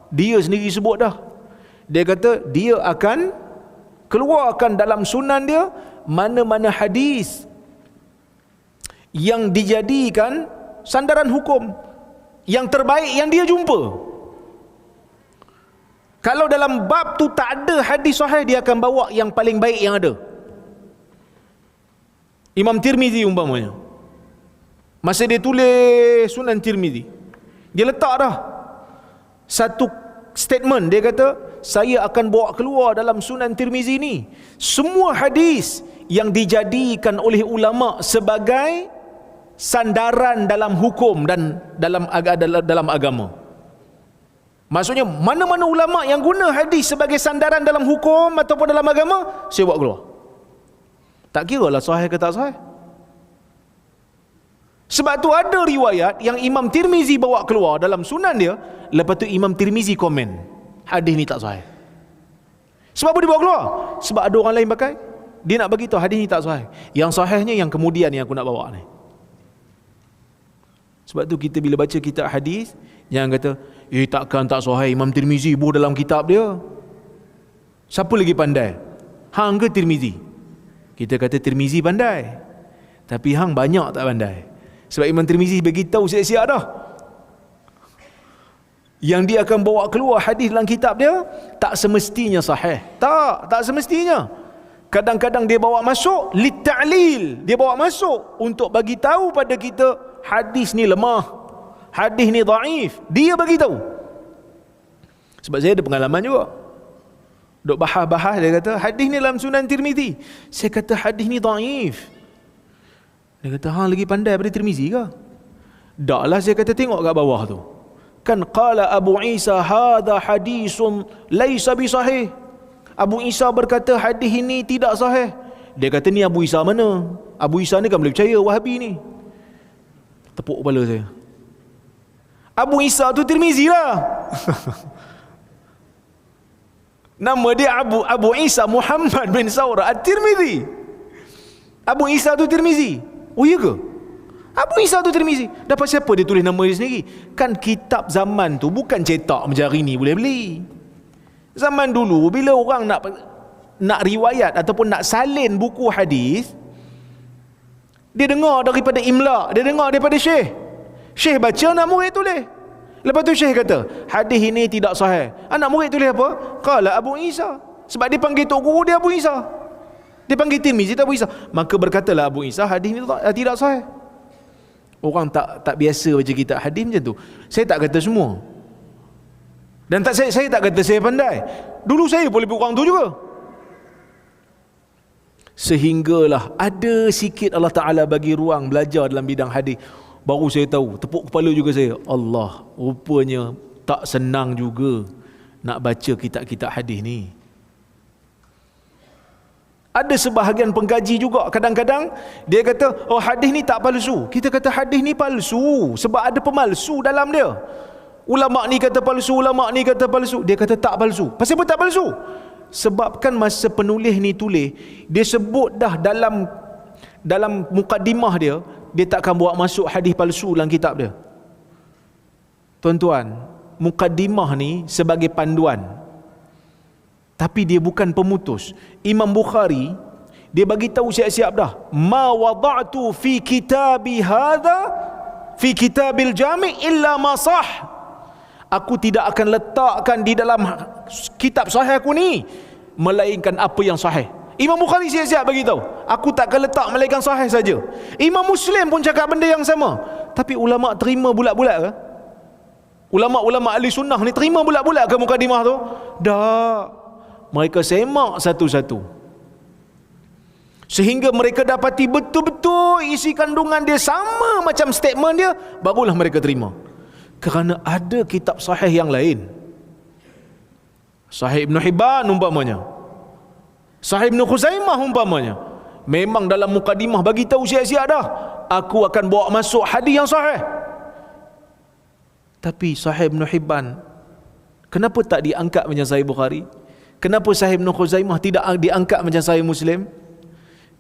Dia sendiri sebut dah. Dia kata dia akan keluarkan dalam sunan dia mana-mana hadis yang dijadikan sandaran hukum yang terbaik yang dia jumpa. Kalau dalam bab tu tak ada hadis sahih, dia akan bawa yang paling baik yang ada. Imam Tirmizi umpamanya, masa dia tulis Sunan Tirmizi, dia letak dah satu statement. Dia kata, saya akan bawa keluar dalam Sunan Tirmizi ni semua hadis yang dijadikan oleh ulama sebagai sandaran dalam hukum dan dalam agama. Maksudnya mana-mana ulama yang guna hadis sebagai sandaran dalam hukum ataupun dalam agama, saya bawa keluar. Tak kira lah sahih ke tak sahih. Sebab tu ada riwayat yang Imam Tirmizi bawa keluar dalam sunan dia, lepas tu Imam Tirmizi komen, hadis ni tak sahih. Sebab apa dia bawa keluar? Sebab ada orang lain pakai. Dia nak bagi tahu hadis ni tak sahih. Yang sahihnya yang kemudian yang aku nak bawa ni. Sebab tu kita bila baca kitab hadis, jangan kata, takkan tak sahih, Imam Tirmizi buh dalam kitab dia. Siapa lagi pandai? Hang ke Tirmizi? Kita kata Tirmizi pandai, tapi hang banyak tak pandai. Sebab Imam Tirmizi bagi tahu siap-siap dah, yang dia akan bawa keluar hadis dalam kitab dia tak semestinya sahih. Tak semestinya. Kadang-kadang dia bawa masuk litta'lil, dia bawa masuk untuk bagi tahu pada kita hadis ni lemah, hadis ni dhaif. Dia bagi tahu. Sebab saya ada pengalaman juga. Duk bahas-bahas, dia kata hadis ni dalam Sunan Tirmizi. Saya kata hadis ni dhaif. Dia kata hang lagi pandai daripada Tirmizi ke? Daklah, saya kata tengok kat bawah tu. Kan qala Abu Isa hadha hadisun laisa bi sahih. Abu Isa berkata hadis ini tidak sahih. Dia kata ni Abu Isa mana? Abu Isa ni kan boleh percaya, Wahabi ni. Tepuk kepala saya. Abu Isa tu Tirmizi lah. Nama dia Abu Isa Muhammad bin Saurah At-Tirmizi. Abu Isa tu Tirmizi. Oh iya ke? Abu Isa tu Tirmizi. Dapat siapa dia tulis nama dia sendiri? Kan kitab zaman tu bukan cetak macam hari ni boleh beli. Zaman dulu bila orang nak riwayat ataupun nak salin buku hadis, dia dengar daripada imla, dia dengar daripada syekh. Syekh baca, anak murid tulis. Lepas tu syekh kata hadis ini tidak sahih. Anak murid tulis apa? Qala Abu Isa. Sebab dia panggil tok guru dia Abu Isa. Dia panggil Tirmizi tak Abu Isa. Maka berkatalah Abu Isa hadis ini tidak sahih. Orang tak biasa baca kitab hadis macam tu. Saya tak kata semua. Dan saya tak kata saya pandai. Dulu saya pun lebih kurang tu juga. Sehinggalah ada sikit Allah Ta'ala bagi ruang belajar dalam bidang hadis. Baru saya tahu, tepuk kepala juga saya. Allah, rupanya tak senang juga nak baca kitab-kitab hadis ni. Ada sebahagian pengkaji juga kadang-kadang dia kata, oh hadis ni tak palsu. Kita kata hadis ni palsu sebab ada pemalsu dalam dia. Ulama ni kata palsu, ulama ni kata palsu. Dia kata tak palsu. Pasal apa tak palsu? Sebab kan masa penulis ni tulis, dia sebut dah dalam mukadimah dia takkan buat masuk hadis palsu dalam kitab dia. Tuan-tuan, mukadimah ni sebagai panduan. Tapi dia bukan pemutus. Imam Bukhari dia bagi tahu siap-siap dah, ma wada'tu fi kitabi hadha fi kitabil jami' illa ma sah. Aku tidak akan letakkan di dalam kitab sahih aku ni melainkan apa yang sahih. Imam Bukhari siap-siap bagi tahu, aku tak akan letak melainkan sahih saja. Imam Muslim pun cakap benda yang sama. Tapi ulama terima bulat-bulat ke? Ulama-ulama ahli sunnah ni terima bulat-bulat ke mukadimah tu? Tak. Mereka semak satu-satu sehingga mereka dapati betul-betul isi kandungan dia sama macam statement dia, barulah mereka terima. Kerana ada kitab sahih yang lain, Sahih Ibn Hibban umpamanya, Sahih Ibn Khuzaimah umpamanya, memang dalam mukadimah bagi tahu siap-siap dah, aku akan bawa masuk hadis yang sahih. Tapi Sahih Ibn Hibban kenapa tak diangkat macam Sahih Bukhari? Kenapa Sahih Ibn Khuzaimah tidak diangkat macam Sahih Muslim?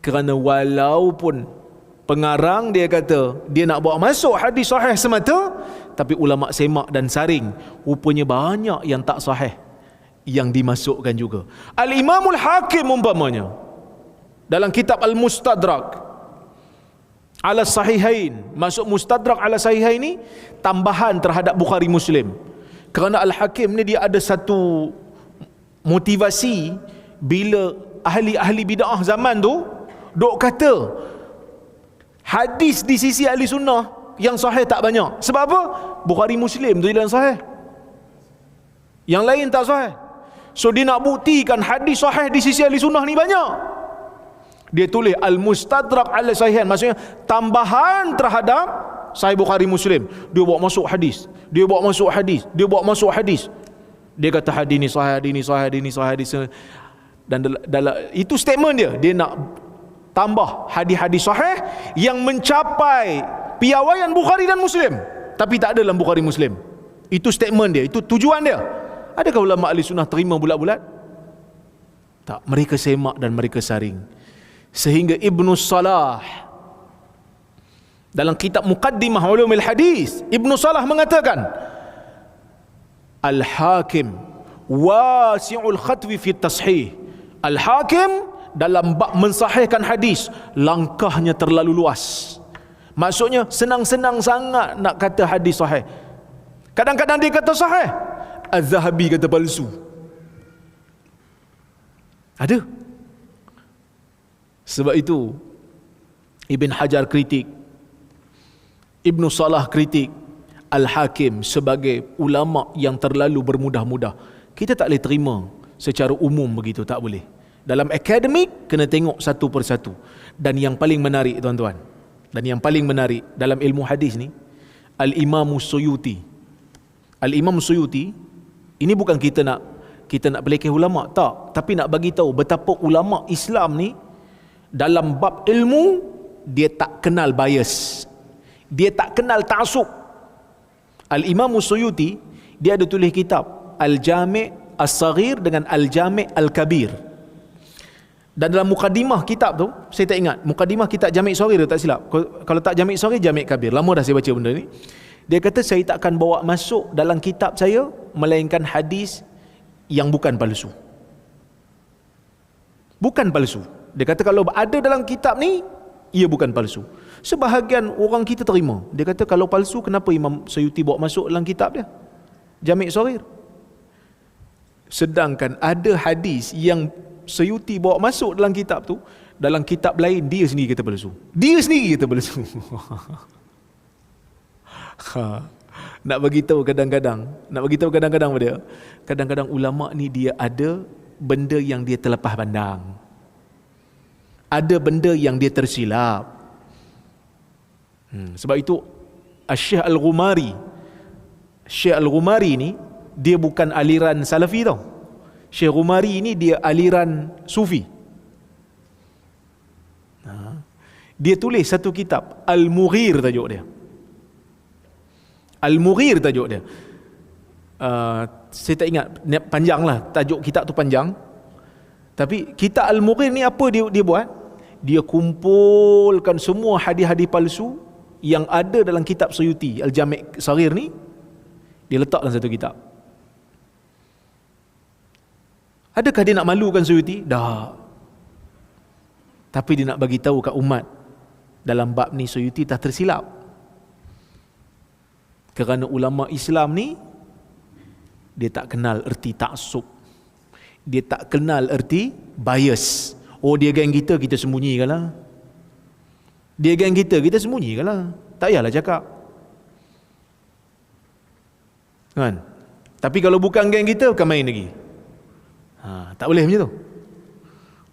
Kerana walaupun pengarang dia kata dia nak bawa masuk hadis sahih semata, tapi ulama semak dan saring, rupanya banyak yang tak sahih yang dimasukkan juga. Al-Imamul Hakim umpamanya dalam kitab Al-Mustadrak ala Sahihain, masuk Mustadrak ala Sahihain ni tambahan terhadap Bukhari Muslim. Kerana Al-Hakim ni dia ada satu motivasi bila ahli-ahli bid'ah zaman tu dok kata hadis di sisi ahli sunnah yang sahih tak banyak. Sebab apa? Bukhari Muslim tu yang sahih, yang lain tak sahih. So dia nak buktikan hadis sahih di sisi ahli sunnah ni banyak. Dia tulis Al-Mustadrak ala Sahihain, maksudnya tambahan terhadap Sahih Bukhari Muslim. Dia bawa masuk hadis, dia bawa masuk hadis, dia bawa masuk hadis. Dia kata hadis ni sahih, hadis ni sahih, hadis ni sahih, hadis ni. Dan dalam itu statement dia, dia nak tambah hadis-hadis sahih yang mencapai piawaian Bukhari dan Muslim, tapi tak ada dalam Bukhari Muslim. Itu statement dia, itu tujuan dia. Adakah ulama ahli sunnah terima bulat-bulat? Tak, mereka semak dan mereka saring. Sehingga Ibnu Salah dalam kitab Muqaddimah Ulumul Hadis, Ibnu Salah mengatakan, Al-Hakim wasi'ul khatwi fi tashih. Al-Hakim dalam bab mensahihkan hadis, langkahnya terlalu luas. Maksudnya senang-senang sangat nak kata hadis sahih. Kadang-kadang dia kata sahih, Az-Zahabi kata palsu. Ada. Sebab itu Ibn Hajar kritik, Ibnu Salah kritik Al-Hakim sebagai ulama yang terlalu bermudah-mudah. Kita tak boleh terima secara umum begitu, tak boleh. Dalam akademik kena tengok satu persatu. Dan yang paling menarik tuan-tuan, dan yang paling menarik dalam ilmu hadis ni, Al-Imam Suyuti. Al-Imam Suyuti ini bukan kita nak pelekeh ulama, tak, tapi nak bagi tahu betapa ulama Islam ni dalam bab ilmu dia tak kenal bias, dia tak kenal ta'assub. Al-Imam Suyuti dia ada tulis kitab Al-Jami' As-Saghir dengan Al-Jami' Al-Kabir. Dan dalam mukadimah kitab tu, saya tak ingat mukadimah kitab Jami' Saghir tak silap. Kalau tak Jami' Saghir, Jami' Kabir. Lama dah saya baca benda ni. Dia kata saya tak akan bawa masuk dalam kitab saya melainkan hadis yang bukan palsu. Bukan palsu. Dia kata kalau ada dalam kitab ni, ia bukan palsu. Sebahagian orang kita terima. Dia kata kalau palsu, kenapa Imam Suyuti bawa masuk dalam kitab dia Jami' Saghir? Sedangkan ada hadis yang Suyuti bawa masuk dalam kitab tu, dalam kitab lain dia sendiri kata palsu. Dia sendiri kata palsu. Nak bagi tahu kadang-kadang pada dia, kadang-kadang ulama ni dia ada benda yang dia terlepas pandang. Ada benda yang dia tersilap. Sebab itu Syekh Al-Ghumari ni dia bukan aliran Salafi tau. Syekh Rumari ni dia aliran Sufi. Dia tulis satu kitab, Al-Mughir tajuk dia. Al-Mughir tajuk dia. Saya tak ingat, panjang lah, tajuk kitab tu panjang. Tapi kitab Al-Mughir ni apa dia buat? Dia kumpulkan semua hadis-hadis palsu yang ada dalam kitab Suyuti, Al-Jami' Saghir ni, dia letak dalam satu kitab. Adakah dia nak malukan Suyuti? Dah. Tapi dia nak bagi tahu kat umat, dalam bab ni Suyuti tak tersilap. Kerana ulama Islam ni, dia tak kenal erti taksub. Dia tak kenal erti bias. Oh, dia geng kita sembunyikan lah. Dia geng kita sembunyikan lah. Tak payahlah cakap. Kan? Tapi kalau bukan geng kita, bukan main lagi. Tak boleh macam tu.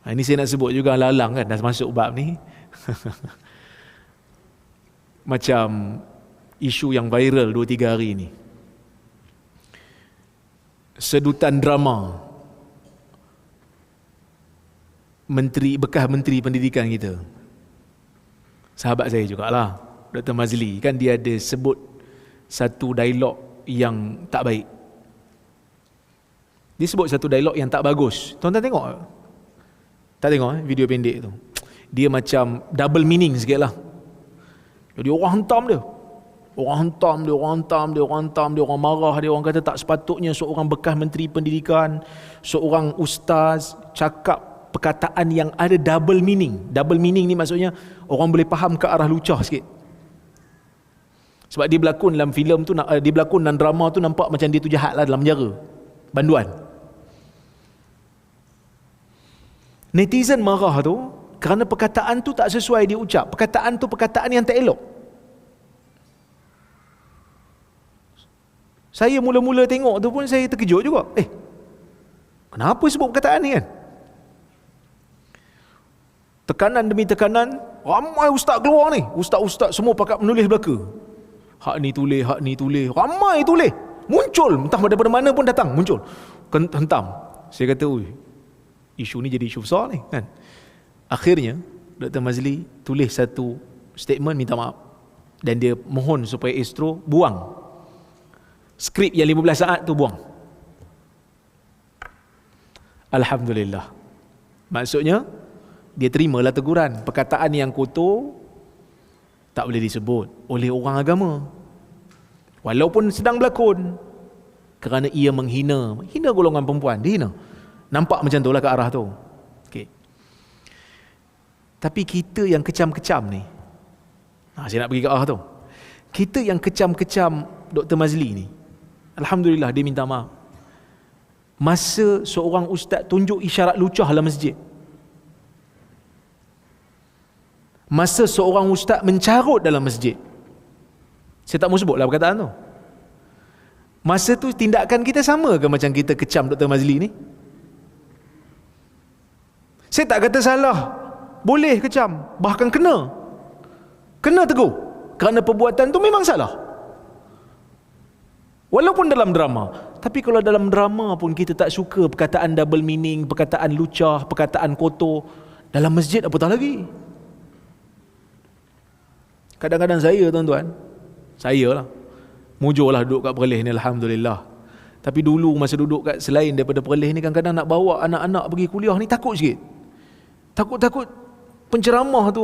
Ini saya nak sebut juga lalang kan, dah masuk bab ni. Macam isu yang viral 2-3 hari ni. Sedutan drama bekas menteri pendidikan kita, sahabat saya jugalah, Dr. Mazli, kan dia ada sebut satu dialog yang tak baik. Dia sebut satu dialog yang tak bagus. Tuan-tuan tengok? Tak tengok video pendek tu? Dia macam double meaning sikit lah. Jadi orang hentam dia. Orang marah dia, orang kata tak sepatutnya seorang bekas menteri pendidikan, seorang ustaz cakap perkataan yang ada double meaning. Double meaning ni maksudnya orang boleh faham ke arah lucah sikit. Sebab dia berlakon dalam filem tu, dia berlakon dalam drama tu, nampak macam dia tu jahat lah dalam penjara, banduan. Netizen marah tu kerana perkataan tu tak sesuai dia ucap. Perkataan tu perkataan yang tak elok. Saya mula-mula tengok tu pun saya terkejut juga. Kenapa sebut perkataan ni kan? Tekanan demi tekanan, ramai ustaz keluar ni. Ustaz-ustaz semua pakat menulis belaka. Hak ni tulis, ramai tulis. Muncul, entah daripada mana pun datang, muncul. Hentam. Saya kata, isu ni jadi isu besar ni kan. Akhirnya Dr. Mazli tulis satu statement minta maaf, dan dia mohon supaya Astro buang skrip yang 15 saat tu, buang. Alhamdulillah. Maksudnya dia terimalah teguran. Perkataan yang kotor tak boleh disebut oleh orang agama, walaupun sedang berlakon, kerana ia menghina golongan perempuan. Dia hina. Nampak macam tu lah ke arah tu. Okay. Tapi kita yang kecam-kecam ni, saya nak pergi ke arah tu. Kita yang kecam-kecam Dr. Mazli ni, alhamdulillah dia minta maaf. Masa seorang ustaz tunjuk isyarat lucah dalam masjid, masa seorang ustaz mencarut dalam masjid, saya tak mau sebutlah perkataan tu. Masa tu tindakan kita sama ke macam kita kecam Dr. Mazli ni? Saya tak kata salah, boleh kecam, bahkan kena tegur, kerana perbuatan tu memang salah, walaupun dalam drama. Tapi kalau dalam drama pun kita tak suka perkataan double meaning, perkataan lucah, perkataan kotor, dalam masjid apatah lagi. Kadang-kadang saya, tuan-tuan, saya lah mujurlah duduk kat Perlis ni, alhamdulillah. Tapi dulu masa duduk kat selain daripada Perlis ni, kadang-kadang nak bawa anak-anak pergi kuliah ni takut sikit. Takut penceramah tu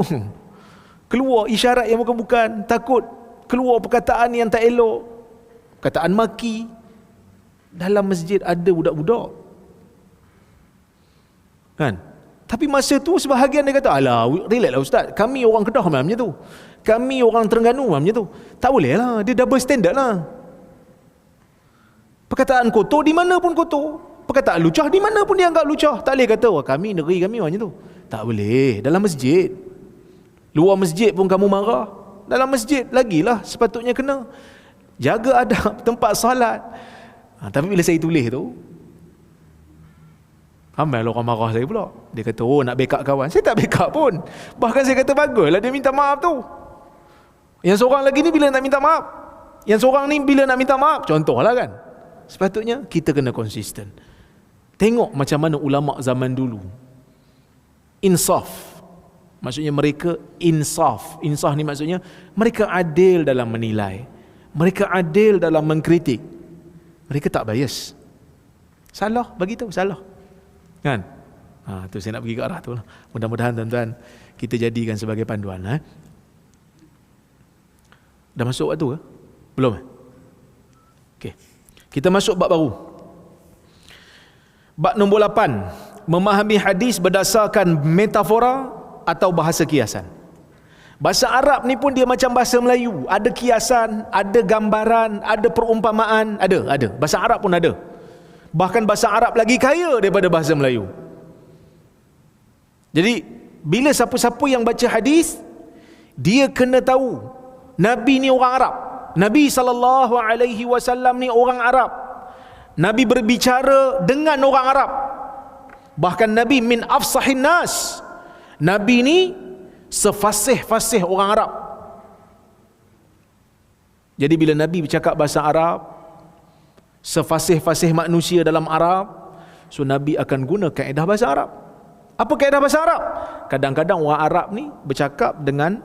keluar isyarat yang bukan-bukan, takut keluar perkataan yang tak elok, perkataan maki. Dalam masjid ada budak-budak kan. Tapi masa tu sebahagian dia kata, alah, relax lah ustaz, kami orang Kedah macam tu, kami orang Terengganu macam tu. Tak boleh lah, dia double standard lah. Perkataan kotor di mana pun kotor, perkataan lucah di mana pun dia anggap lucah. Tak boleh kata, kami, negeri kami macam tu. Tak boleh. Dalam masjid, luar masjid pun kamu marah, dalam masjid lagilah sepatutnya kena. Jaga adab tempat salat. Tapi bila saya tulis tu, ramai orang marah saya pula. Dia kata, nak backup kawan. Saya tak backup pun. Bahkan saya kata, baguslah dia minta maaf tu. Yang seorang lagi ni bila nak minta maaf, yang seorang ni bila nak minta maaf, contohlah kan, Sepatutnya kita kena konsisten. Tengok macam mana ulama zaman dulu. Insaf. Maksudnya mereka insaf. Insaf ni maksudnya mereka adil dalam menilai. Mereka adil dalam mengkritik. Mereka tak bias. Salah, bagi tahu salah. Kan? Tu saya nak pergi ke arah tu lah. Mudah-mudahan tuan-tuan kita jadikan sebagai panduan. Dah masuk waktu ke? Belum? Okey. Kita masuk bab baru. Bab nombor 8. Memahami hadis berdasarkan metafora atau bahasa kiasan. Bahasa Arab ni pun dia macam bahasa Melayu. Ada kiasan, ada gambaran, ada perumpamaan, ada. Bahasa Arab pun ada. Bahkan bahasa Arab lagi kaya daripada bahasa Melayu. Jadi, bila siapa-siapa yang baca hadis, dia kena tahu Nabi ni orang Arab. Nabi SAW ni orang Arab. Nabi berbicara dengan orang Arab. Bahkan Nabi min afsahin nas. Nabi ni sefasih-fasih orang Arab. Jadi bila Nabi bercakap bahasa Arab, sefasih-fasih manusia dalam Arab, so Nabi akan guna kaedah bahasa Arab. Apa kaedah bahasa Arab? Kadang-kadang orang Arab ni bercakap dengan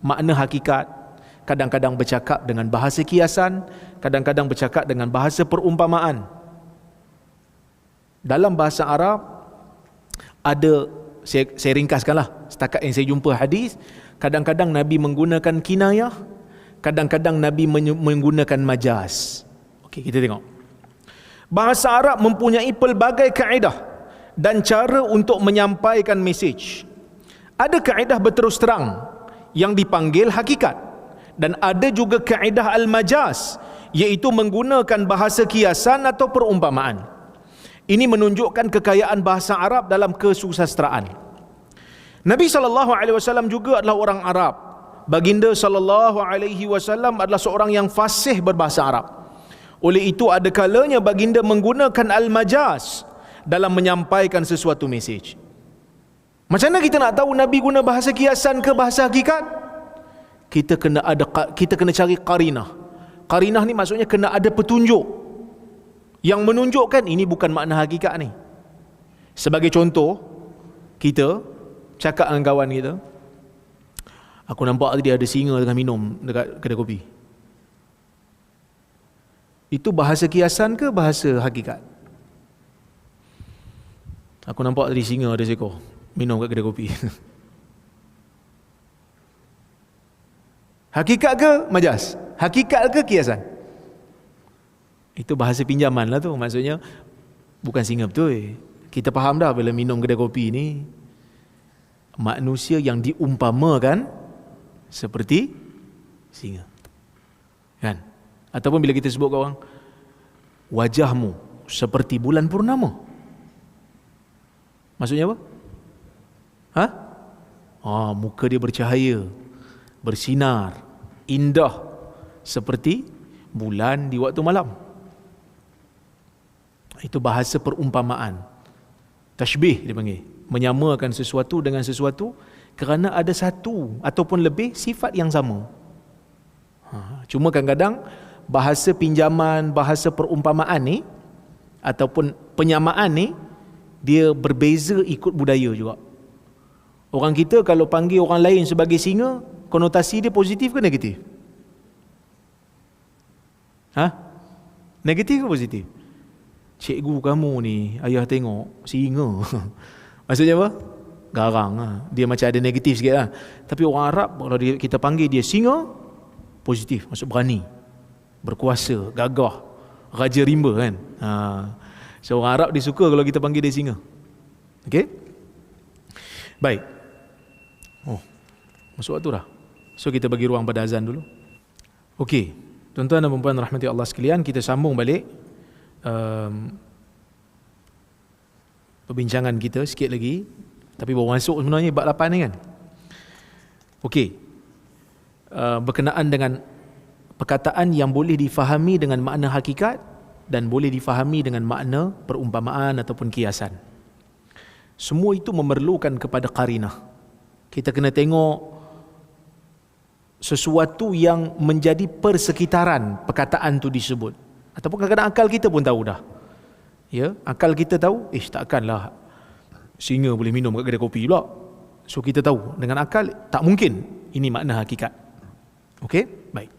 makna hakikat, kadang-kadang bercakap dengan bahasa kiasan, kadang-kadang bercakap dengan bahasa perumpamaan. Dalam bahasa Arab ada, saya ringkaskanlah setakat yang saya jumpa hadis, kadang-kadang Nabi menggunakan kinayah, kadang-kadang Nabi menggunakan majaz. Okey, kita tengok. Bahasa Arab mempunyai pelbagai kaedah dan cara untuk menyampaikan mesej. Ada kaedah berterus terang yang dipanggil hakikat, dan ada juga kaedah al-majaz, iaitu menggunakan bahasa kiasan atau perumpamaan. Ini menunjukkan kekayaan bahasa Arab dalam kesusastraan. Nabi SAW juga adalah orang Arab. Baginda SAW adalah seorang yang fasih berbahasa Arab. Oleh itu ada kalanya baginda menggunakan al-majaz dalam menyampaikan sesuatu mesej. Macam mana kita nak tahu Nabi guna bahasa kiasan ke bahasa hakikat? Kita kena cari qarinah. Qarinah ni maksudnya kena ada petunjuk yang menunjukkan ini bukan makna hakikat ni. Sebagai contoh, kita cakap dengan kawan kita, aku nampak tadi ada singa tengah minum dekat kedai kopi. Itu bahasa kiasan ke bahasa hakikat? Aku nampak tadi singa ada seekor minum kat kedai kopi. Hakikat ke majaz? Hakikat ke kiasan? Itu bahasa pinjaman lah tu. Maksudnya bukan singa betul. Kita faham dah bila minum kedai kopi ni manusia yang diumpamakan seperti singa, kan? Ataupun bila kita sebut ke orang, wajahmu seperti bulan purnama, maksudnya apa? Muka dia bercahaya, bersinar, indah seperti bulan di waktu malam. Itu bahasa perumpamaan. Tashbih dia panggil. Menyamakan sesuatu dengan sesuatu kerana ada satu ataupun lebih sifat yang sama. Cuma kadang-kadang bahasa pinjaman, bahasa perumpamaan ni ataupun penyamaan ni dia berbeza ikut budaya juga. Orang kita kalau panggil orang lain sebagai singa, konotasi dia positif ke negatif? Negatif ke positif? Cikgu kamu ni, ayah tengok singa. Maksudnya apa? Garang lah. Dia macam ada negatif sikit lah. Tapi orang Arab kalau kita panggil dia singa, positif, maksud berani, berkuasa, gagah, raja rimba kan. So orang Arab dia suka kalau kita panggil dia singa. Okey? Baik. Masuk waktu dah. So kita bagi ruang pada azan dulu. Okey. Tuan-tuan dan puan-puan rahmati Allah sekalian, kita sambung balik perbincangan kita sikit lagi. Tapi baru masuk sebenarnya bab 8 ni kan. Okey. Berkenaan dengan perkataan yang boleh difahami dengan makna hakikat dan boleh difahami dengan makna perumpamaan ataupun kiasan. Semua itu memerlukan kepada qarinah. Kita kena tengok sesuatu yang menjadi persekitaran perkataan tu disebut. Ataupun kadang-kadang akal kita pun tahu dah. Ya, akal kita tahu, takkanlah singa boleh minum kat kedai kopi pula. So kita tahu dengan akal tak mungkin. Ini makna hakikat. Okey? Baik.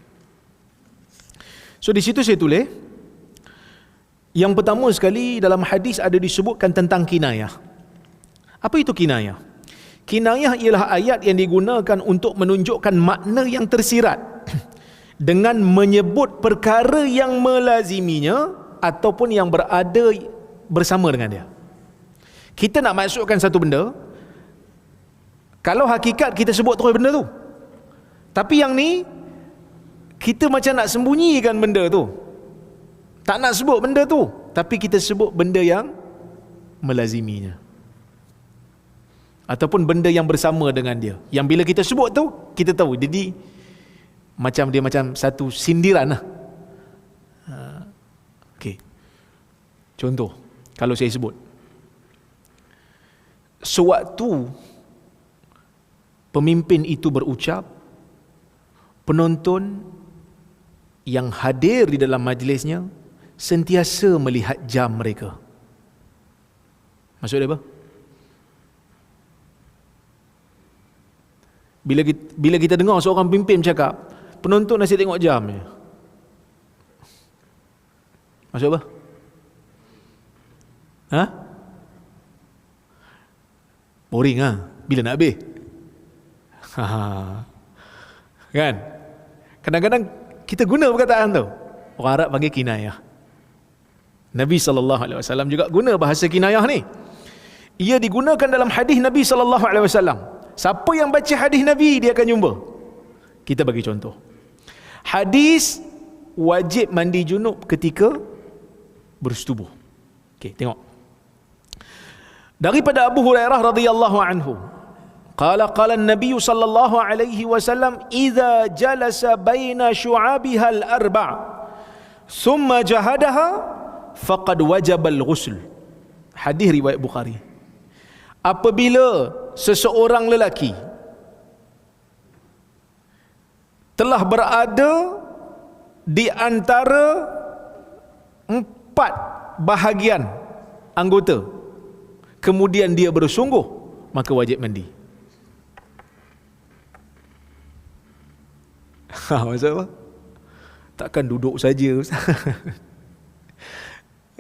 So di situ saya tulis, yang pertama sekali dalam hadis ada disebutkan tentang kinayah. Apa itu kinayah? Kinayah ialah ayat yang digunakan untuk menunjukkan makna yang tersirat dengan menyebut perkara yang melaziminya ataupun yang berada bersama dengan dia. Kita nak maksudkan satu benda, kalau hakikat kita sebut terus benda tu. Tapi yang ni kita macam nak sembunyikan benda tu. Tak nak sebut benda tu, tapi kita sebut benda yang melaziminya. Ataupun benda yang bersama dengan dia. Yang bila kita sebut tu, kita tahu. Jadi dia macam satu sindiran lah. Okey. Contoh, kalau saya sebut, sewaktu pemimpin itu berucap, penonton yang hadir di dalam majlisnya sentiasa melihat jam mereka. Maksud dia apa? Bila kita dengar seorang pemimpin bercakap, penonton asyik tengok jam je. Maksud apa? Boring bila nak habis? Kan? Kadang-kadang kita guna perkataan tu. Orang Arab panggil kinayah. Nabi SAW juga guna bahasa kinayah ni. Ia digunakan dalam hadis Nabi SAW. Siapa yang baca hadis Nabi, dia akan jumpa. Kita bagi contoh. Hadis wajib mandi junub ketika bersetubuh. Okey, tengok. Daripada Abu Hurairah radhiyallahu anhu, qala an-nabiy sallallahu alaihi wasallam, idza jalasa baina syu'abiha al-arba' thumma jahadaha faqad wajaba al-ghusl. Hadis riwayat Bukhari. Apabila seseorang lelaki telah berada di antara 4 bahagian anggota, kemudian dia bersungguh, maka wajib mandi. Maksud apa? Takkan duduk saja.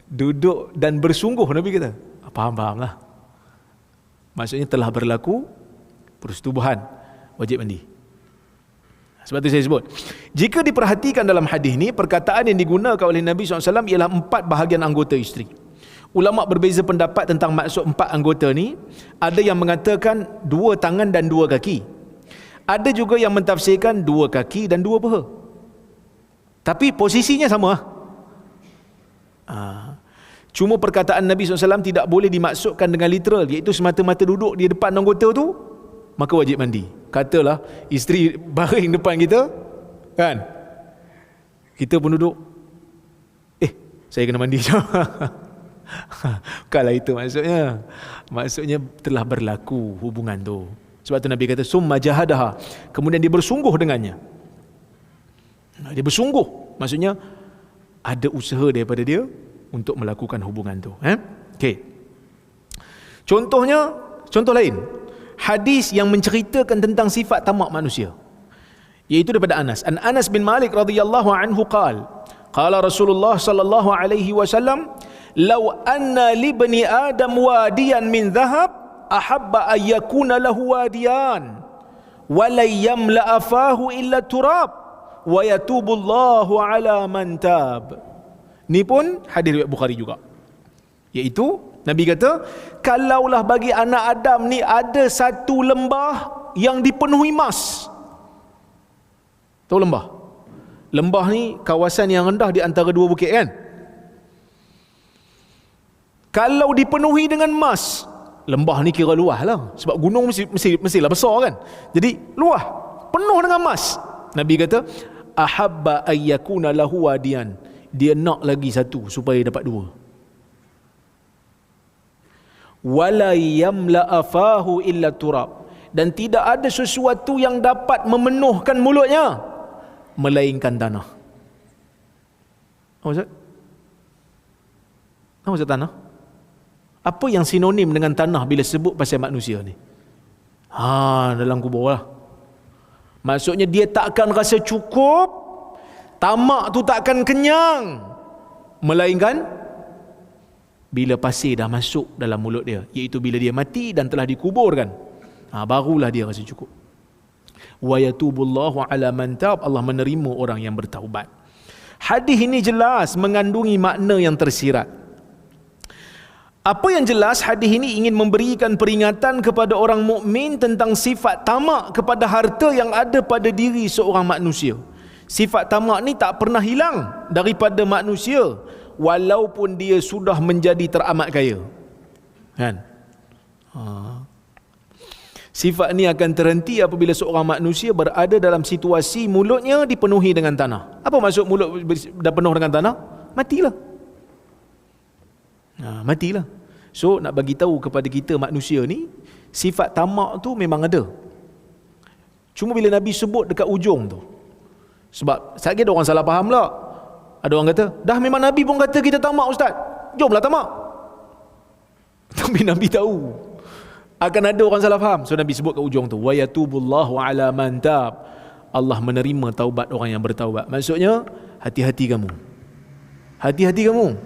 Duduk dan bersungguh, Nabi kata. Faham lah. Maksudnya telah berlaku persetubuhan, wajib mandi. Sebab itu saya sebut, jika diperhatikan dalam hadis ni, perkataan yang digunakan oleh Nabi SAW ialah 4 bahagian anggota isteri. Ulama berbeza pendapat tentang maksud 4 anggota ni. Ada yang mengatakan 2 tangan dan 2 kaki. Ada juga yang mentafsirkan 2 kaki dan 2 paha. Tapi posisinya sama. Cuma perkataan Nabi SAW tidak boleh dimaksudkan dengan literal, iaitu semata-mata duduk di depan anggota tu, maka wajib mandi. Katalah isteri baring depan kita, kan? Kita pun duduk, saya kena mandi. Kalau itu maksudnya. Maksudnya telah berlaku hubungan tu. Sebab tu Nabi kata summa jahadaha, kemudian dia bersungguh dengannya. Dia bersungguh, maksudnya ada usaha daripada dia untuk melakukan hubungan tu. Okey. Contoh lain, hadis yang menceritakan tentang sifat tamak manusia, iaitu daripada Anas. Anas bin Malik radhiyallahu anhu qala Rasulullah sallallahu alaihi wasallam, "Law anna li bani Adam wadiyan min dhahab, ahabba an yakuna lahu wadiyan, wa la yamla afahu illa turab, wa yatubu Allahu ala man tab." Ni pun hadis riwayat Bukhari juga. Iaitu Nabi kata, kalaulah bagi anak Adam ni ada satu lembah yang dipenuhi emas. Tahu lembah? Lembah ni kawasan yang rendah di antara 2 bukit, kan? Kalau dipenuhi dengan emas, lembah ni kira luas lah, sebab gunung mestilah besar, kan? Jadi luas, penuh dengan emas. Nabi kata, ahabba ayyakuna lahu wadiyan, dia nak lagi satu supaya dapat 2. Wala yamla afahu illa turab, dan tidak ada sesuatu yang dapat memenuhkan mulutnya melainkan tanah. Apa maksud? Apa maksud tanah? Apa yang sinonim dengan tanah bila sebut pasal manusia ni? Dalam kubur lah. Maksudnya dia takkan rasa cukup, tamak tu takkan kenyang, melainkan bila pasir dah masuk dalam mulut dia, iaitu bila dia mati dan telah dikuburkan, barulah dia rasa cukup. Wa yatubullahu ala man tab, Allah menerima orang yang bertaubat. Hadis ini jelas mengandungi makna yang tersirat. Apa yang jelas, hadis ini ingin memberikan peringatan kepada orang mukmin tentang sifat tamak kepada harta yang ada pada diri seorang manusia. Sifat tamak ni tak pernah hilang daripada manusia walaupun dia sudah menjadi teramat kaya. Kan? Sifat ni akan terhenti apabila seorang manusia berada dalam situasi mulutnya dipenuhi dengan tanah. Apa maksud mulut dah penuh dengan tanah? Matilah. Matilah. So nak bagi tahu kepada kita manusia ni, sifat tamak tu memang ada. Cuma bila Nabi sebut dekat ujung tu, sebab sekali ada orang salah faham pula. Ada orang kata, dah memang Nabi pun kata kita tamak ustaz, jomlah tamak. Tapi Nabi tahu akan ada orang salah faham, so Nabi sebut kat ujung tu, wa yatubullahu ala man tab, Allah menerima taubat orang yang bertaubat. Maksudnya hati-hati kamu, hati-hati kamu,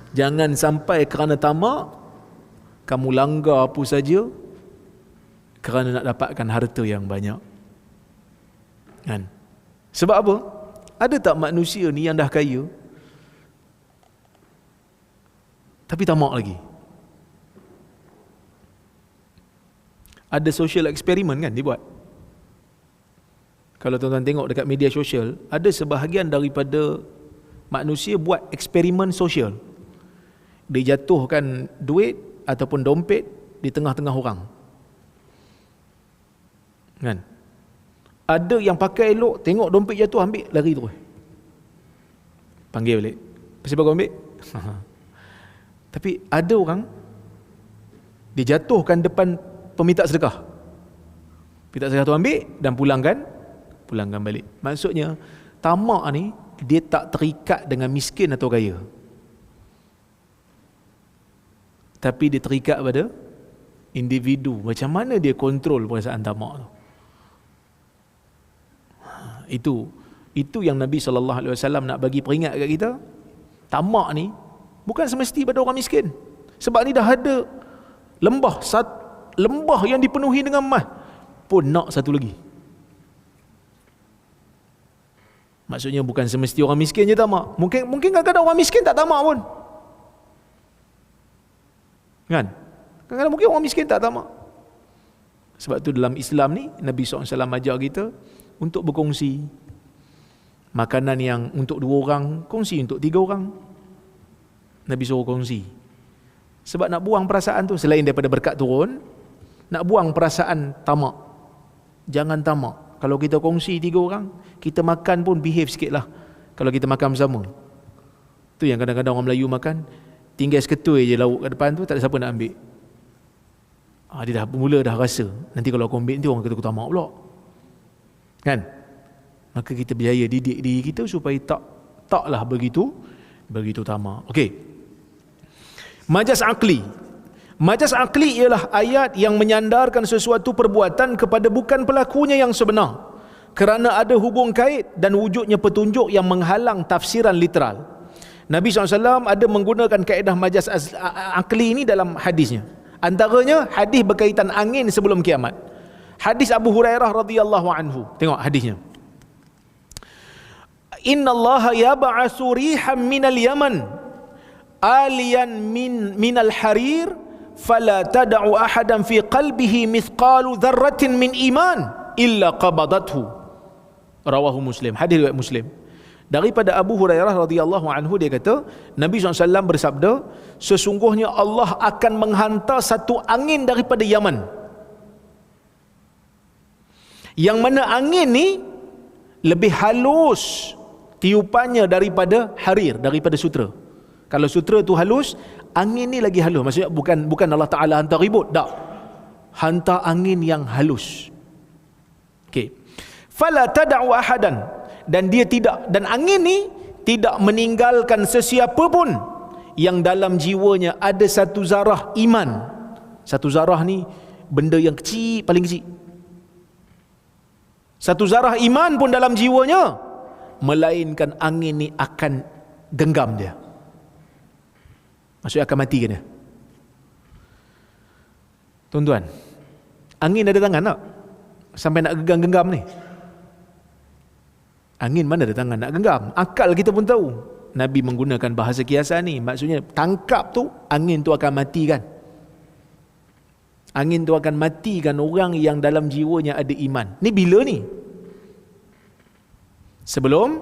jangan sampai kerana tamak kamu langgar apa saja kerana nak dapatkan harta yang banyak. Kan? Sebab apa? Ada tak manusia ni yang dah kaya tapi tamak lagi? Ada social eksperimen kan dibuat. Kalau tuan-tuan tengok dekat media sosial, ada sebahagian daripada manusia buat eksperimen sosial. Dia jatuhkan duit ataupun dompet di tengah-tengah orang. Kan? Ada yang pakai elok, tengok dompet jatuh, ambil, lari terus. Panggil balik. Pasal baru ambil? Tapi ada orang, dia jatuhkan depan peminta sedekah. Peminta sedekah tu ambil dan pulangkan balik. Maksudnya, tamak ni, dia tak terikat dengan miskin atau kaya. Tapi dia terikat pada individu. Macam mana dia kontrol perasaan tamak tu? Itu yang Nabi SAW nak bagi peringat kat kita. Tamak ni bukan semesti pada orang miskin. Sebab ni dah ada lembah yang dipenuhi dengan emas pun nak satu lagi. Maksudnya bukan semesti orang miskin je tamak. Mungkin kadang-kadang orang miskin tak tamak pun. Kan? Kadang-kadang mungkin orang miskin tak tamak. Sebab tu dalam Islam ni Nabi SAW ajar kita untuk berkongsi. Makanan yang untuk 2 orang, kongsi untuk 3 orang. Nabi suruh kongsi. Sebab nak buang perasaan tu, selain daripada berkat turun, nak buang perasaan tamak. Jangan tamak. Kalau kita kongsi 3 orang, kita makan pun behave sikit lah. Kalau kita makan bersama. Tu yang kadang-kadang orang Melayu makan, tinggal seketui je lauk kat depan tu, tak ada siapa nak ambil. Dia dah mula dah rasa, nanti kalau aku ambil nanti orang kata aku tamak pula. Kan? Maka kita berjaya didik diri kita supaya taklah begitu tamak. Okey. Majas akli. Majas akli ialah ayat yang menyandarkan sesuatu perbuatan kepada bukan pelakunya yang sebenar, kerana ada hubung kait dan wujudnya petunjuk yang menghalang tafsiran literal. Nabi SAW ada menggunakan kaedah majas akli ini dalam hadisnya. Antaranya hadis berkaitan angin sebelum kiamat. Hadis Abu Hurairah radhiyallahu anhu. Tengok hadisnya. Inna Allah yab'atsu rihan minal Yaman aliyan minal harir fala tad'u ahadan fi qalbihi mithqalu dzarratin min iman illa qabadathu. Rawahu Muslim. Hadis riwayat Muslim. Daripada Abu Hurairah radhiyallahu anhu, dia kata Nabi SAW bersabda, sesungguhnya Allah akan menghantar satu angin daripada Yaman, yang mana angin ni lebih halus tiupannya daripada harir, daripada sutera. Kalau sutera tu halus, angin ni lagi halus. Maksudnya bukan Allah Ta'ala hantar ribut, tak. Hantar angin yang halus. Okey. Fala tad'u ahadan, dan angin ni tidak meninggalkan sesiapa pun yang dalam jiwanya ada satu zarah iman. Satu zarah ni benda yang kecil, paling kecil. Satu zarah iman pun dalam jiwanya, melainkan angin ni akan genggam dia. Maksudnya akan mati kan dia? Tuan-tuan, angin ada tangan tak? Sampai nak genggam ni. Angin mana ada tangan nak genggam? Akal kita pun tahu. Nabi menggunakan bahasa kiasan ni. Maksudnya tangkap tu, angin tu akan matikan. Angin tu akan matikan orang yang dalam jiwanya ada iman. Ni bila ni? Sebelum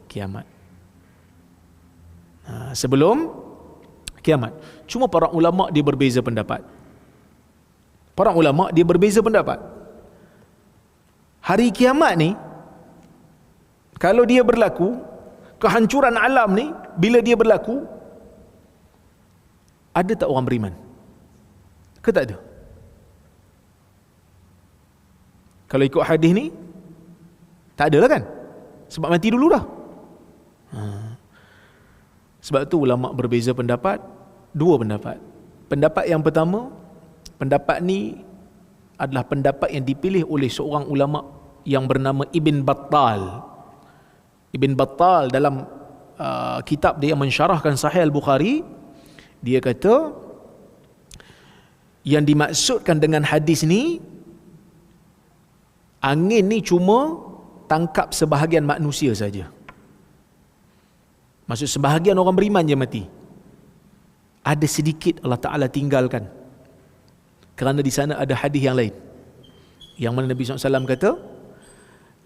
kiamat. Sebelum kiamat. Cuma para ulama dia berbeza pendapat. Para ulama dia berbeza pendapat. Hari kiamat ni, kalau dia berlaku, kehancuran alam ni, bila dia berlaku, ada tak orang beriman? Ke tak ada? Kalau ikut hadis ni, tak ada lah kan? Sebab mati dulu dah. Sebab tu ulama berbeza pendapat, dua pendapat. Pendapat yang pertama, pendapat ni adalah pendapat yang dipilih oleh seorang ulama yang bernama Ibn Battal. Ibn Battal dalam kitab dia mensyarahkan Sahih Al-Bukhari, dia kata yang dimaksudkan dengan hadis ni, angin ni cuma tangkap sebahagian manusia saja. Maksud sebahagian orang beriman je mati. Ada sedikit Allah Ta'ala tinggalkan. Kerana di sana ada hadis yang lain. Yang mana Nabi SAW kata,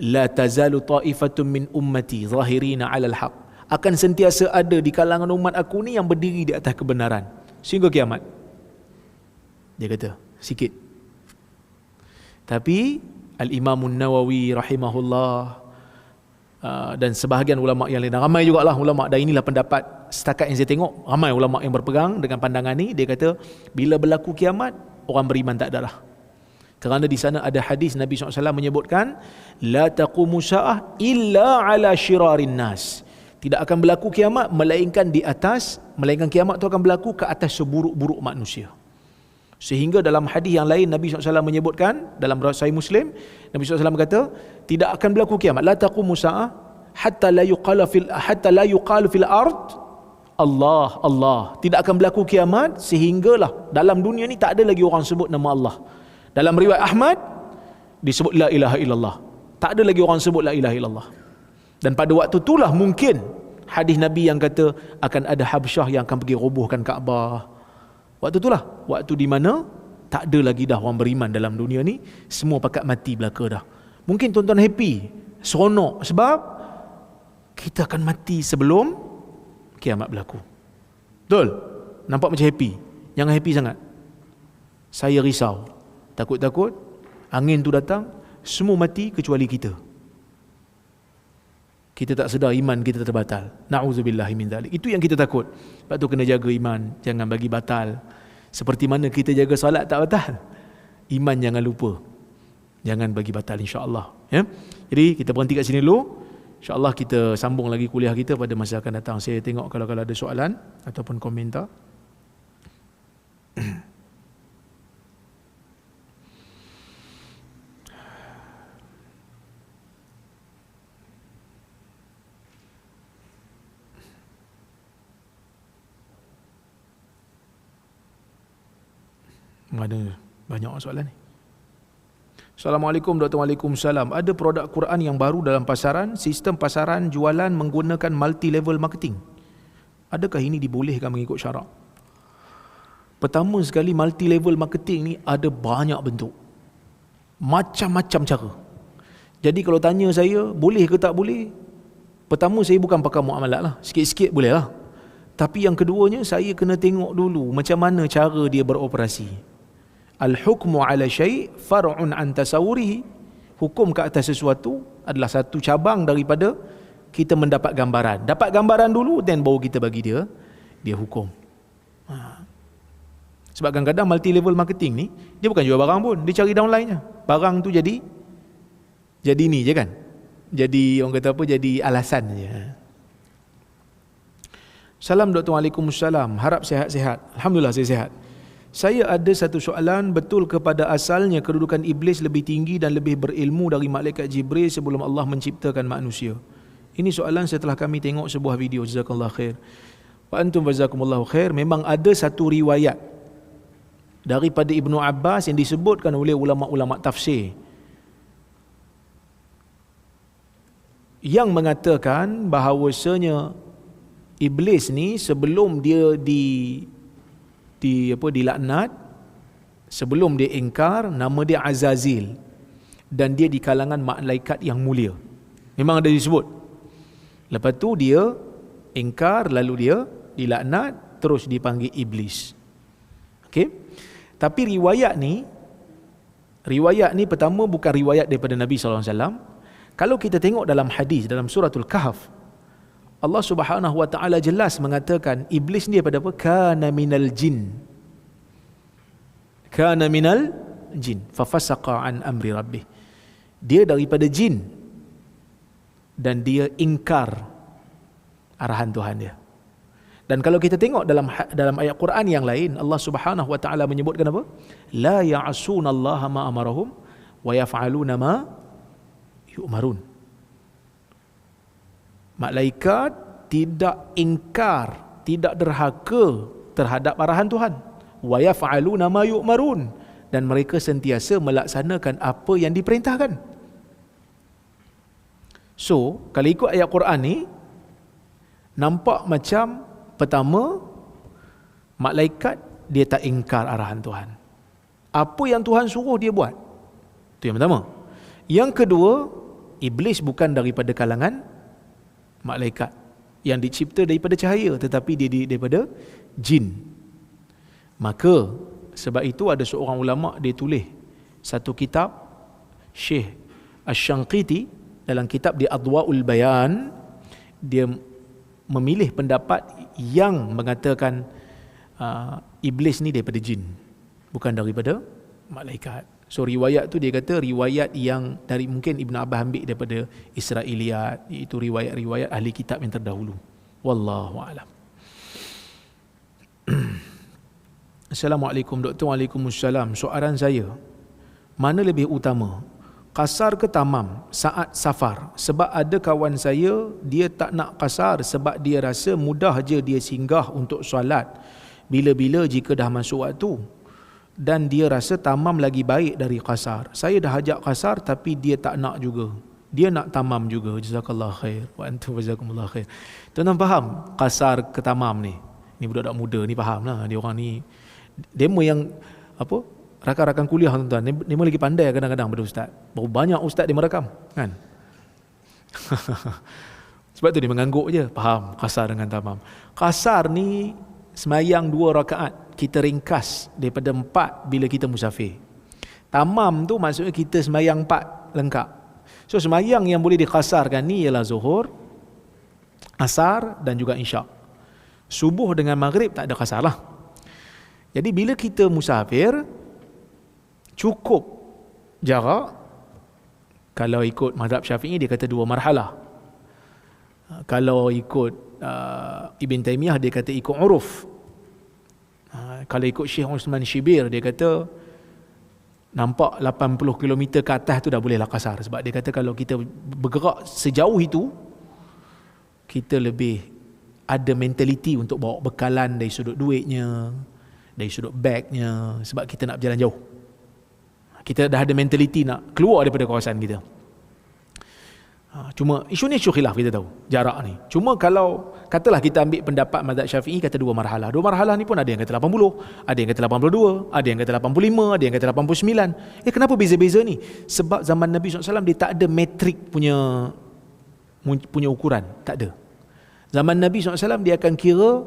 la tazalu ta'ifatun min ummati zahirina 'alal haq. Akan sentiasa ada di kalangan umat aku ni yang berdiri di atas kebenaran sehingga kiamat. Dia kata, sikit. Tapi Al-Imam Nawawi rahimahullah dan sebahagian ulama yang lain, ramai jugalah ulama, dan inilah pendapat setakat yang saya tengok, ramai ulama yang berpegang dengan pandangan ni. Dia kata, bila berlaku kiamat, orang beriman tak ada lah. Kerana di sana ada hadis Nabi SAW menyebutkan, la taqumu sa'ah illa ala syirarin nas. Tidak akan berlaku kiamat melainkan kiamat tu akan berlaku ke atas seburuk-buruk manusia. Sehingga dalam hadis yang lain Nabi SAW menyebutkan, dalam Sahih Muslim, Nabi SAW kata, tidak akan berlaku kiamat, la taqumu sa'ah hatta la yuqalu fil ard Allah, Allah. Tidak akan berlaku kiamat sehinggalah dalam dunia ni tak ada lagi orang sebut nama Allah. Dalam riwayat Ahmad disebut la ilaha illallah. Tak ada lagi orang sebut la ilaha illallah. Dan pada waktu itulah mungkin hadis Nabi yang kata akan ada Habsyah yang akan pergi robohkan Kaabah. Waktu itulah waktu di mana tak ada lagi dah orang beriman dalam dunia ni, semua pakat mati belaka dah. Mungkin tuan-tuan happy, seronok sebab kita akan mati sebelum kiamat berlaku. Betul? Nampak macam happy. Jangan happy sangat. Saya risau. Takut-takut angin tu datang, semua mati kecuali kita. Kita tak sedar iman kita terbatal. Na'udzubillahi min dzalik. Itu yang kita takut. Sebab tu kena jaga iman, jangan bagi batal. Seperti mana kita jaga solat tak batal, iman jangan lupa. Jangan bagi batal, insya-Allah, ya. Jadi kita berhenti kat sini dulu. InsyaAllah kita sambung lagi kuliah kita pada masa akan datang. Saya tengok kalau ada soalan ataupun komentar. Ada banyak soalan ni. Assalamualaikum Dr. Waalaikumsalam. Ada produk Quran yang baru dalam pasaran, sistem pasaran jualan menggunakan multi level marketing. Adakah ini dibolehkan mengikut syarak? Pertama sekali, multi level marketing ni ada banyak bentuk, macam-macam cara. Jadi kalau tanya saya boleh ke tak boleh, pertama saya bukan pakar muamalat lah, sikit-sikit boleh lah. Tapi yang keduanya saya kena tengok dulu macam mana cara dia beroperasi. Al-hukmu ala syai' far'un an tasawwurihi. Hukum ke atas sesuatu adalah satu cabang daripada kita mendapat gambaran. Dapat gambaran dulu, then baru kita bagi dia hukum. Sebab kadang-kadang multi level marketing ni, dia bukan jual barang pun, dia cari downline je. Barang tu jadi ni je kan. Jadi orang kata apa, jadi alasan je. Salam Dr. Waalaikumsalam. Harap sihat-sihat. Alhamdulillah saya sihat. Saya ada satu soalan, betul kepada asalnya kedudukan iblis lebih tinggi dan lebih berilmu dari malaikat Jibril sebelum Allah menciptakan manusia? Ini soalan setelah kami tengok sebuah video. Jazakallah khair. Wa antum jazakumullahu khair. Memang ada satu riwayat daripada Ibnu Abbas yang disebutkan oleh ulama-ulama tafsir yang mengatakan bahawasanya iblis ni sebelum dia dilaknat, sebelum dia ingkar, nama dia Azazil, dan dia di kalangan malaikat yang mulia. Memang ada disebut. Lepas tu dia ingkar, lalu dia dilaknat, terus dipanggil iblis. Okey. Tapi riwayat ni pertama bukan riwayat daripada Nabi SAW. Kalau kita tengok dalam hadis, dalam suratul Kahf, Allah Subhanahu wa taala jelas mengatakan iblis ni daripada apa? Kana minal jin. Kana minal jin fa fasaqa an amri rabbih. Dia daripada jin dan dia ingkar arahan Tuhan dia. Dan kalau kita tengok dalam ayat Quran yang lain, Allah Subhanahu wa taala menyebutkan apa? La ya'sunallaha ma amarahum wa yaf'aluna ma yu'marun. Malaikat tidak ingkar, tidak derhaka terhadap arahan Tuhan. Wa yaf'aluna ma yu'marun, dan mereka sentiasa melaksanakan apa yang diperintahkan. So, kalau ikut ayat Quran ni, nampak macam pertama, malaikat dia tak ingkar arahan Tuhan. Apa yang Tuhan suruh dia buat. Itu yang pertama. Yang kedua, iblis bukan daripada kalangan malaikat yang dicipta daripada cahaya, tetapi dia daripada jin. Maka sebab itu ada seorang ulama, dia tulis satu kitab, Syekh Asy-Syanqiti, dalam kitab dia Adwa'ul Bayan, dia memilih pendapat yang mengatakan iblis ni daripada jin, bukan daripada malaikat. So riwayat tu dia kata riwayat yang dari mungkin Ibn Abbas ambil daripada Israiliyat, iaitu riwayat-riwayat ahli kitab yang terdahulu. Wallahu a'lam. Assalamualaikum Doktor. Waalaikumsalam. Soalan saya, mana lebih utama, qasar ke tamam saat safar? Sebab ada kawan saya, dia tak nak qasar sebab dia rasa mudah je dia singgah untuk solat bila-bila jika dah masuk waktu, dan dia rasa tamam lagi baik dari qasar. Saya dah ajak qasar tapi dia tak nak juga, dia nak tamam juga. Jazakallah khair wa antum jazakumullah khair. Tuan-tuan faham qasar ke tamam ni? Ni budak-budak muda ni faham lah. Dia orang ni demo yang apa, rakan-rakan kuliah tuan-tuan, dia lagi pandai kadang-kadang pada ustaz. Baru banyak ustaz dia merakam kan. Sebab tu dia mengangguk je, faham qasar dengan tamam. Qasar ni semayang 2 rakaat, kita ringkas daripada 4 bila kita musafir. Tamam tu maksudnya kita semayang 4 lengkap. So semayang yang boleh diqasarkan ni ialah zuhur, asar dan juga isyak. Subuh dengan maghrib tak ada qasar lah. Jadi bila kita musafir, cukup jarak. Kalau ikut mazhab Syafi'i dia kata 2 marhalah. Kalau ikut Ibn Taymiyah dia kata ikut uruf. Kalau ikut Syekh Osman Shibir dia kata nampak 80 km ke atas tu dah bolehlah qasar. Sebab dia kata kalau kita bergerak sejauh itu, kita lebih ada mentaliti untuk bawa bekalan dari sudut duitnya, dari sudut bagnya, sebab kita nak berjalan jauh. Kita dah ada mentaliti nak keluar daripada kawasan kita. Cuma isu ni isu khilaf, kita tahu jarak ni. Cuma kalau katalah kita ambil pendapat mazhab Syafi'i kata 2 marhalah. 2 marhalah ni pun ada yang kata 80, ada yang kata 82, ada yang kata 85, ada yang kata 89. Kenapa beza-beza ni? Sebab zaman Nabi SAW dia tak ada metrik punya ukuran, tak ada. Zaman Nabi SAW dia akan kira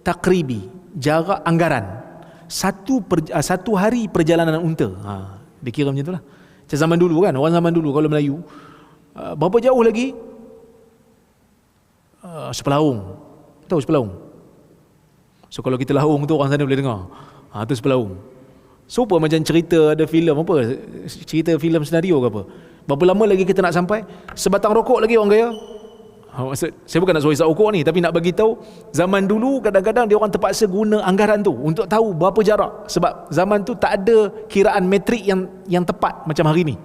takribi, jarak anggaran. Satu hari perjalanan unta. Dia kira macam tu lah. Macam zaman dulu kan, orang zaman dulu kalau Melayu, berapa jauh lagi? Sepelaung. Tahu sepelaung? So kalau kita laung tu orang sana boleh dengar. Tu sepelaung. So apa macam cerita ada filem apa? Cerita filem senario ke apa? Berapa lama lagi kita nak sampai? Sebatang rokok lagi orang kaya. Maksud, saya bukan nak suruh hisap rokok ni, tapi nak bagi tahu zaman dulu kadang-kadang dia orang terpaksa guna anggaran tu untuk tahu berapa jarak, sebab zaman tu tak ada kiraan metrik yang tepat macam hari ni.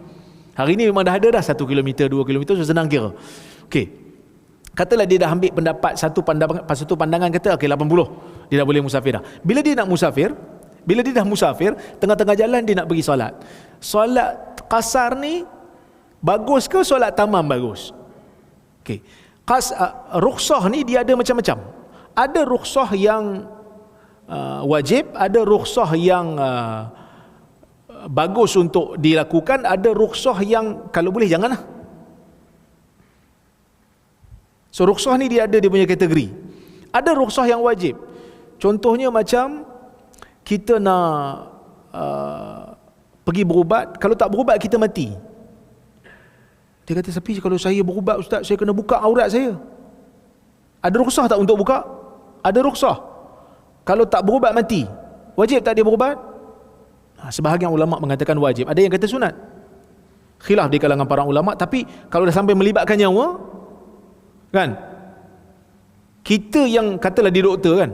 Hari ni memang dah ada dah 1 kilometer, 2 kilometer, so senang kira. Okey. Katalah dia dah ambil pendapat satu pandangan kata okey 80 dia dah boleh musafir dah. Bila dia dah musafir, tengah-tengah jalan dia nak pergi solat. Solat qasar ni bagus ke solat tamam bagus? Okey. Rukhsah ni dia ada macam-macam. Ada rukhsah yang wajib, ada rukhsah yang bagus untuk dilakukan, ada rukhsah yang kalau boleh janganlah. So rukhsah ni dia ada dia punya kategori. Ada rukhsah yang wajib. Contohnya macam kita nak pergi berubat, kalau tak berubat kita mati. Dia kata, tapi kalau saya berubat ustaz, saya kena buka aurat saya. Ada rukhsah tak untuk buka? Ada rukhsah. Kalau tak berubat mati, wajib tak dia berubat? Sebahagian ulama mengatakan wajib, ada yang kata sunat. Khilaf di kalangan para ulama, tapi kalau dah sampai melibatkan nyawa, kan? Kita yang katalah dia doktor kan,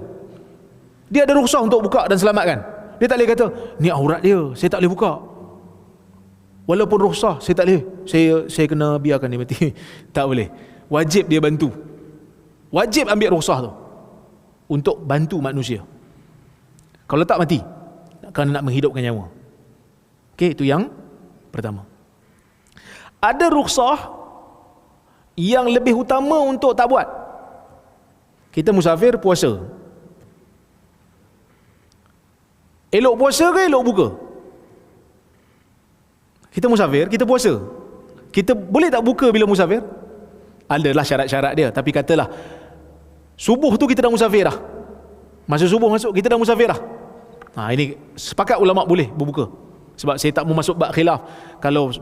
dia ada rukhsah untuk buka dan selamatkan. Dia tak boleh kata, ni aurat dia, saya tak boleh buka. Walaupun rukhsah, saya tak boleh. Saya kena biarkan dia mati. Tak boleh. Wajib dia bantu. Wajib ambil rukhsah tu untuk bantu manusia. Kalau tak mati, kerana nak menghidupkan nyawa. Okey, itu yang pertama. Ada rukhsah yang lebih utama untuk tak buat. Kita musafir puasa. Elok puasa ke elok buka? Kita musafir, kita puasa. Kita boleh tak buka bila musafir? Adalah syarat-syarat dia, tapi katalah subuh tu kita dah musafir dah. Masa subuh masuk kita dah musafir dah. Ini sepakat ulama boleh berbuka. Sebab saya tak mau masuk bab khilaf. Kalau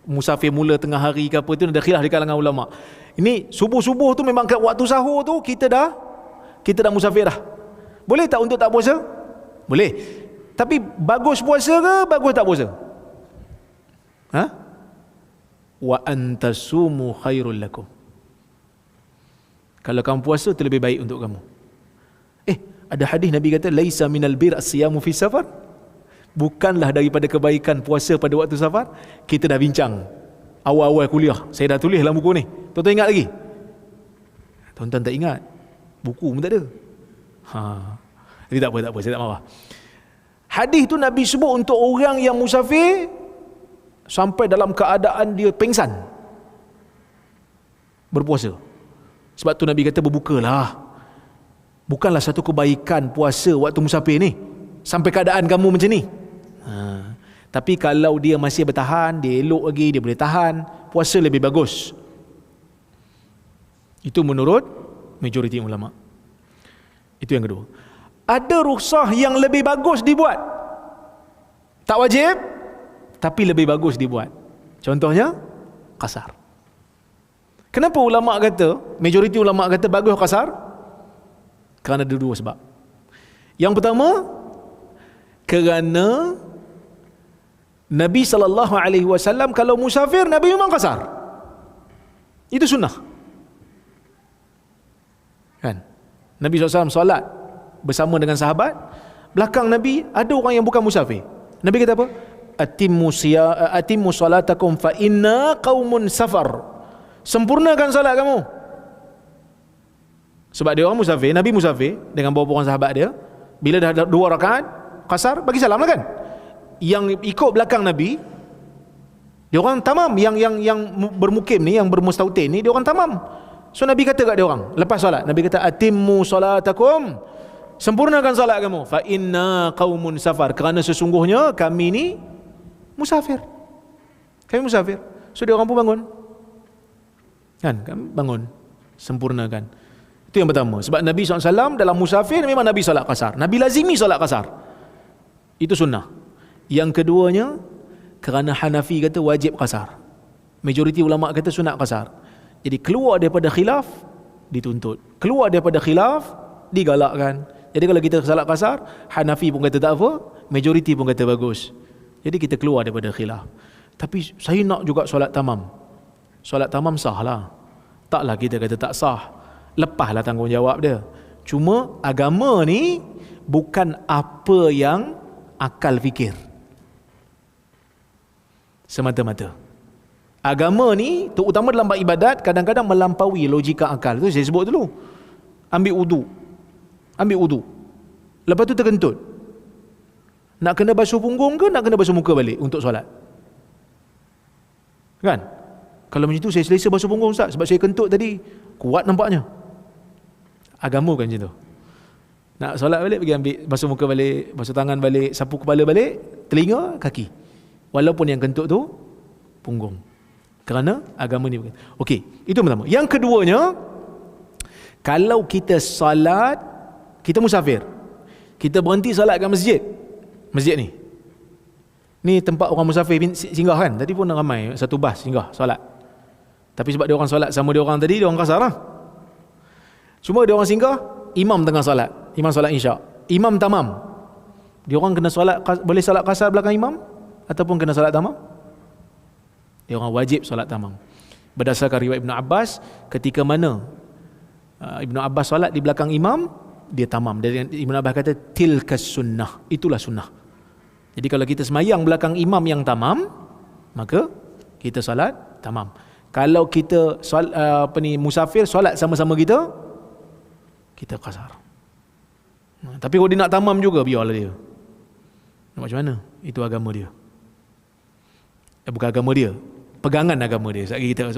musafir mula tengah hari ke apa tu ada khilaf di kalangan ulama. Ini subuh-subuh tu memang kat waktu sahur tu kita dah musafir dah. Boleh tak untuk tak puasa? Boleh. Tapi bagus puasa ke bagus tak puasa? Wa antasumu khairul lakum. Kalau kamu puasa itu lebih baik untuk kamu. Ada hadis Nabi kata laisa minal bir as-siyamu fi safar. Bukanlah daripada kebaikan puasa pada waktu safar. Kita dah bincang awal-awal kuliah. Saya dah tulis dalam buku ni. Tuan-tuan ingat lagi? Tuan-tuan tak ingat. Buku pun tak ada. Jadi tak apa, saya tak marah. Hadis tu Nabi sebut untuk orang yang musafir sampai dalam keadaan dia pengsan berpuasa. Sebab tu Nabi kata berbukalah. Bukanlah satu kebaikan puasa waktu musafir ni sampai keadaan kamu macam ni. Tapi kalau dia masih bertahan, dia elok lagi, dia boleh tahan, puasa lebih bagus. Itu menurut majoriti ulama. Itu yang kedua. Ada rukhsah yang lebih bagus dibuat. Tak wajib, tapi lebih bagus dibuat. Contohnya qasar. Kenapa ulama kata, majoriti ulama kata bagus qasar? Kerana ada dua sebab. Yang pertama, kerana Nabi SAW kalau musafir, Nabi memang qasar. Itu sunnah. Kan? Nabi SAW solat bersama dengan sahabat, belakang Nabi ada orang yang bukan musafir. Nabi kata apa? Atimmu salatakum fa inna qaumun safar. Sempurnakan salat kamu. Sebab dia orang musafir, Nabi musafir dengan beberapa orang sahabat dia. Bila dah 2 rakaat qasar, bagi salam lah kan. Yang ikut belakang Nabi, dia orang tamam. Yang bermukim ni, yang bermustautin ni, dia orang tamam. So Nabi kata kat dia orang lepas solat, Nabi kata atimmu salatakum, sempurnakan salat kamu, fa inna qaumun safar, kerana sesungguhnya kami ni musafir. Kami musafir. So dia orang pun bangun. Kan? Kami bangun, sempurnakan. Itu yang pertama. Sebab Nabi SAW dalam musafir memang Nabi solat qasar. Nabi lazimi solat qasar. Itu sunnah. Yang keduanya, kerana Hanafi kata wajib qasar. Majoriti ulama kata sunat qasar. Jadi keluar daripada khilaf, dituntut. Keluar daripada khilaf, digalakkan. Jadi kalau kita salat qasar, Hanafi pun kata tak apa, majoriti pun kata bagus. Jadi kita keluar daripada khilaf. Tapi saya nak juga solat tamam. Solat tamam sah lah. taklah kita kata tak sah, lepaslah tanggungjawab dia. Cuma agama ni bukan apa yang akal fikir semata-mata. Agama ni terutama dalam bab ibadat kadang-kadang melampaui logika akal. Tu saya sebut dulu. Ambil wudu. Lepas tu terkentut. Nak kena basuh punggung ke nak kena basuh muka balik untuk solat? Kan? Kalau macam tu saya selesa basuh punggung Ustaz sebab saya kentut tadi. Kuat nampaknya. Agama kan macam tu. Nak solat balik pergi ambil basuh muka balik, basuh tangan balik, sapu kepala balik, telinga, kaki. Walaupun yang kentut tu punggung. Kerana agama ni bukan. Okey, itu pertama. Yang keduanya, kalau kita salat, kita musafir. Kita berhenti salat kat masjid. Masjid ni tempat orang musafir singgah kan. Tadi pun ramai satu bas singgah solat. Tapi sebab dia orang solat sama dia orang tadi, dia orang kasar lah. Cuma dia orang singgah, imam tengah solat. Imam solat isyak. Imam tamam. Dia orang kena solat, boleh solat kasar belakang imam ataupun kena solat tamam? Dia orang wajib solat tamam. Berdasarkan riwayat Ibn Abbas, ketika mana Ibn Abbas solat di belakang imam, dia tamam. Dan Ibn Abbas kata tilkas sunnah, itulah sunnah. Jadi kalau kita semayang belakang imam yang tamam, maka kita solat tamam. Kalau kita musafir solat sama-sama kita kasar. Tapi kalau dia nak tamam juga, biarlah dia. Nak macam mana? Itu agama dia. Bukan agama dia, pegangan agama dia. Kita,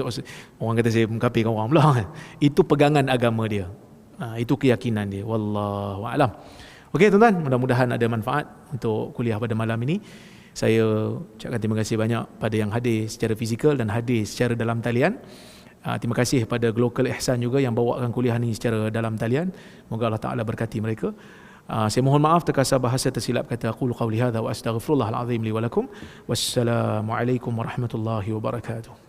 orang kata saya mengkafirkan orang pula kan. Itu pegangan agama dia. Itu keyakinan dia. Wallahu a'lam. Okey tuan-tuan, mudah-mudahan ada manfaat untuk kuliah pada malam ini. Saya ucapkan terima kasih banyak pada yang hadir secara fizikal dan hadir secara dalam talian. Terima kasih kepada Global Ihsan juga yang bawakan kuliah ini secara dalam talian. Moga Allah Ta'ala berkati mereka. Saya mohon maaf terkasar bahasa tersilap kata. Aqulu qawli hadha wa astaghfirullahal azim li wa lakum. Wassalamualaikum warahmatullahi wabarakatuh.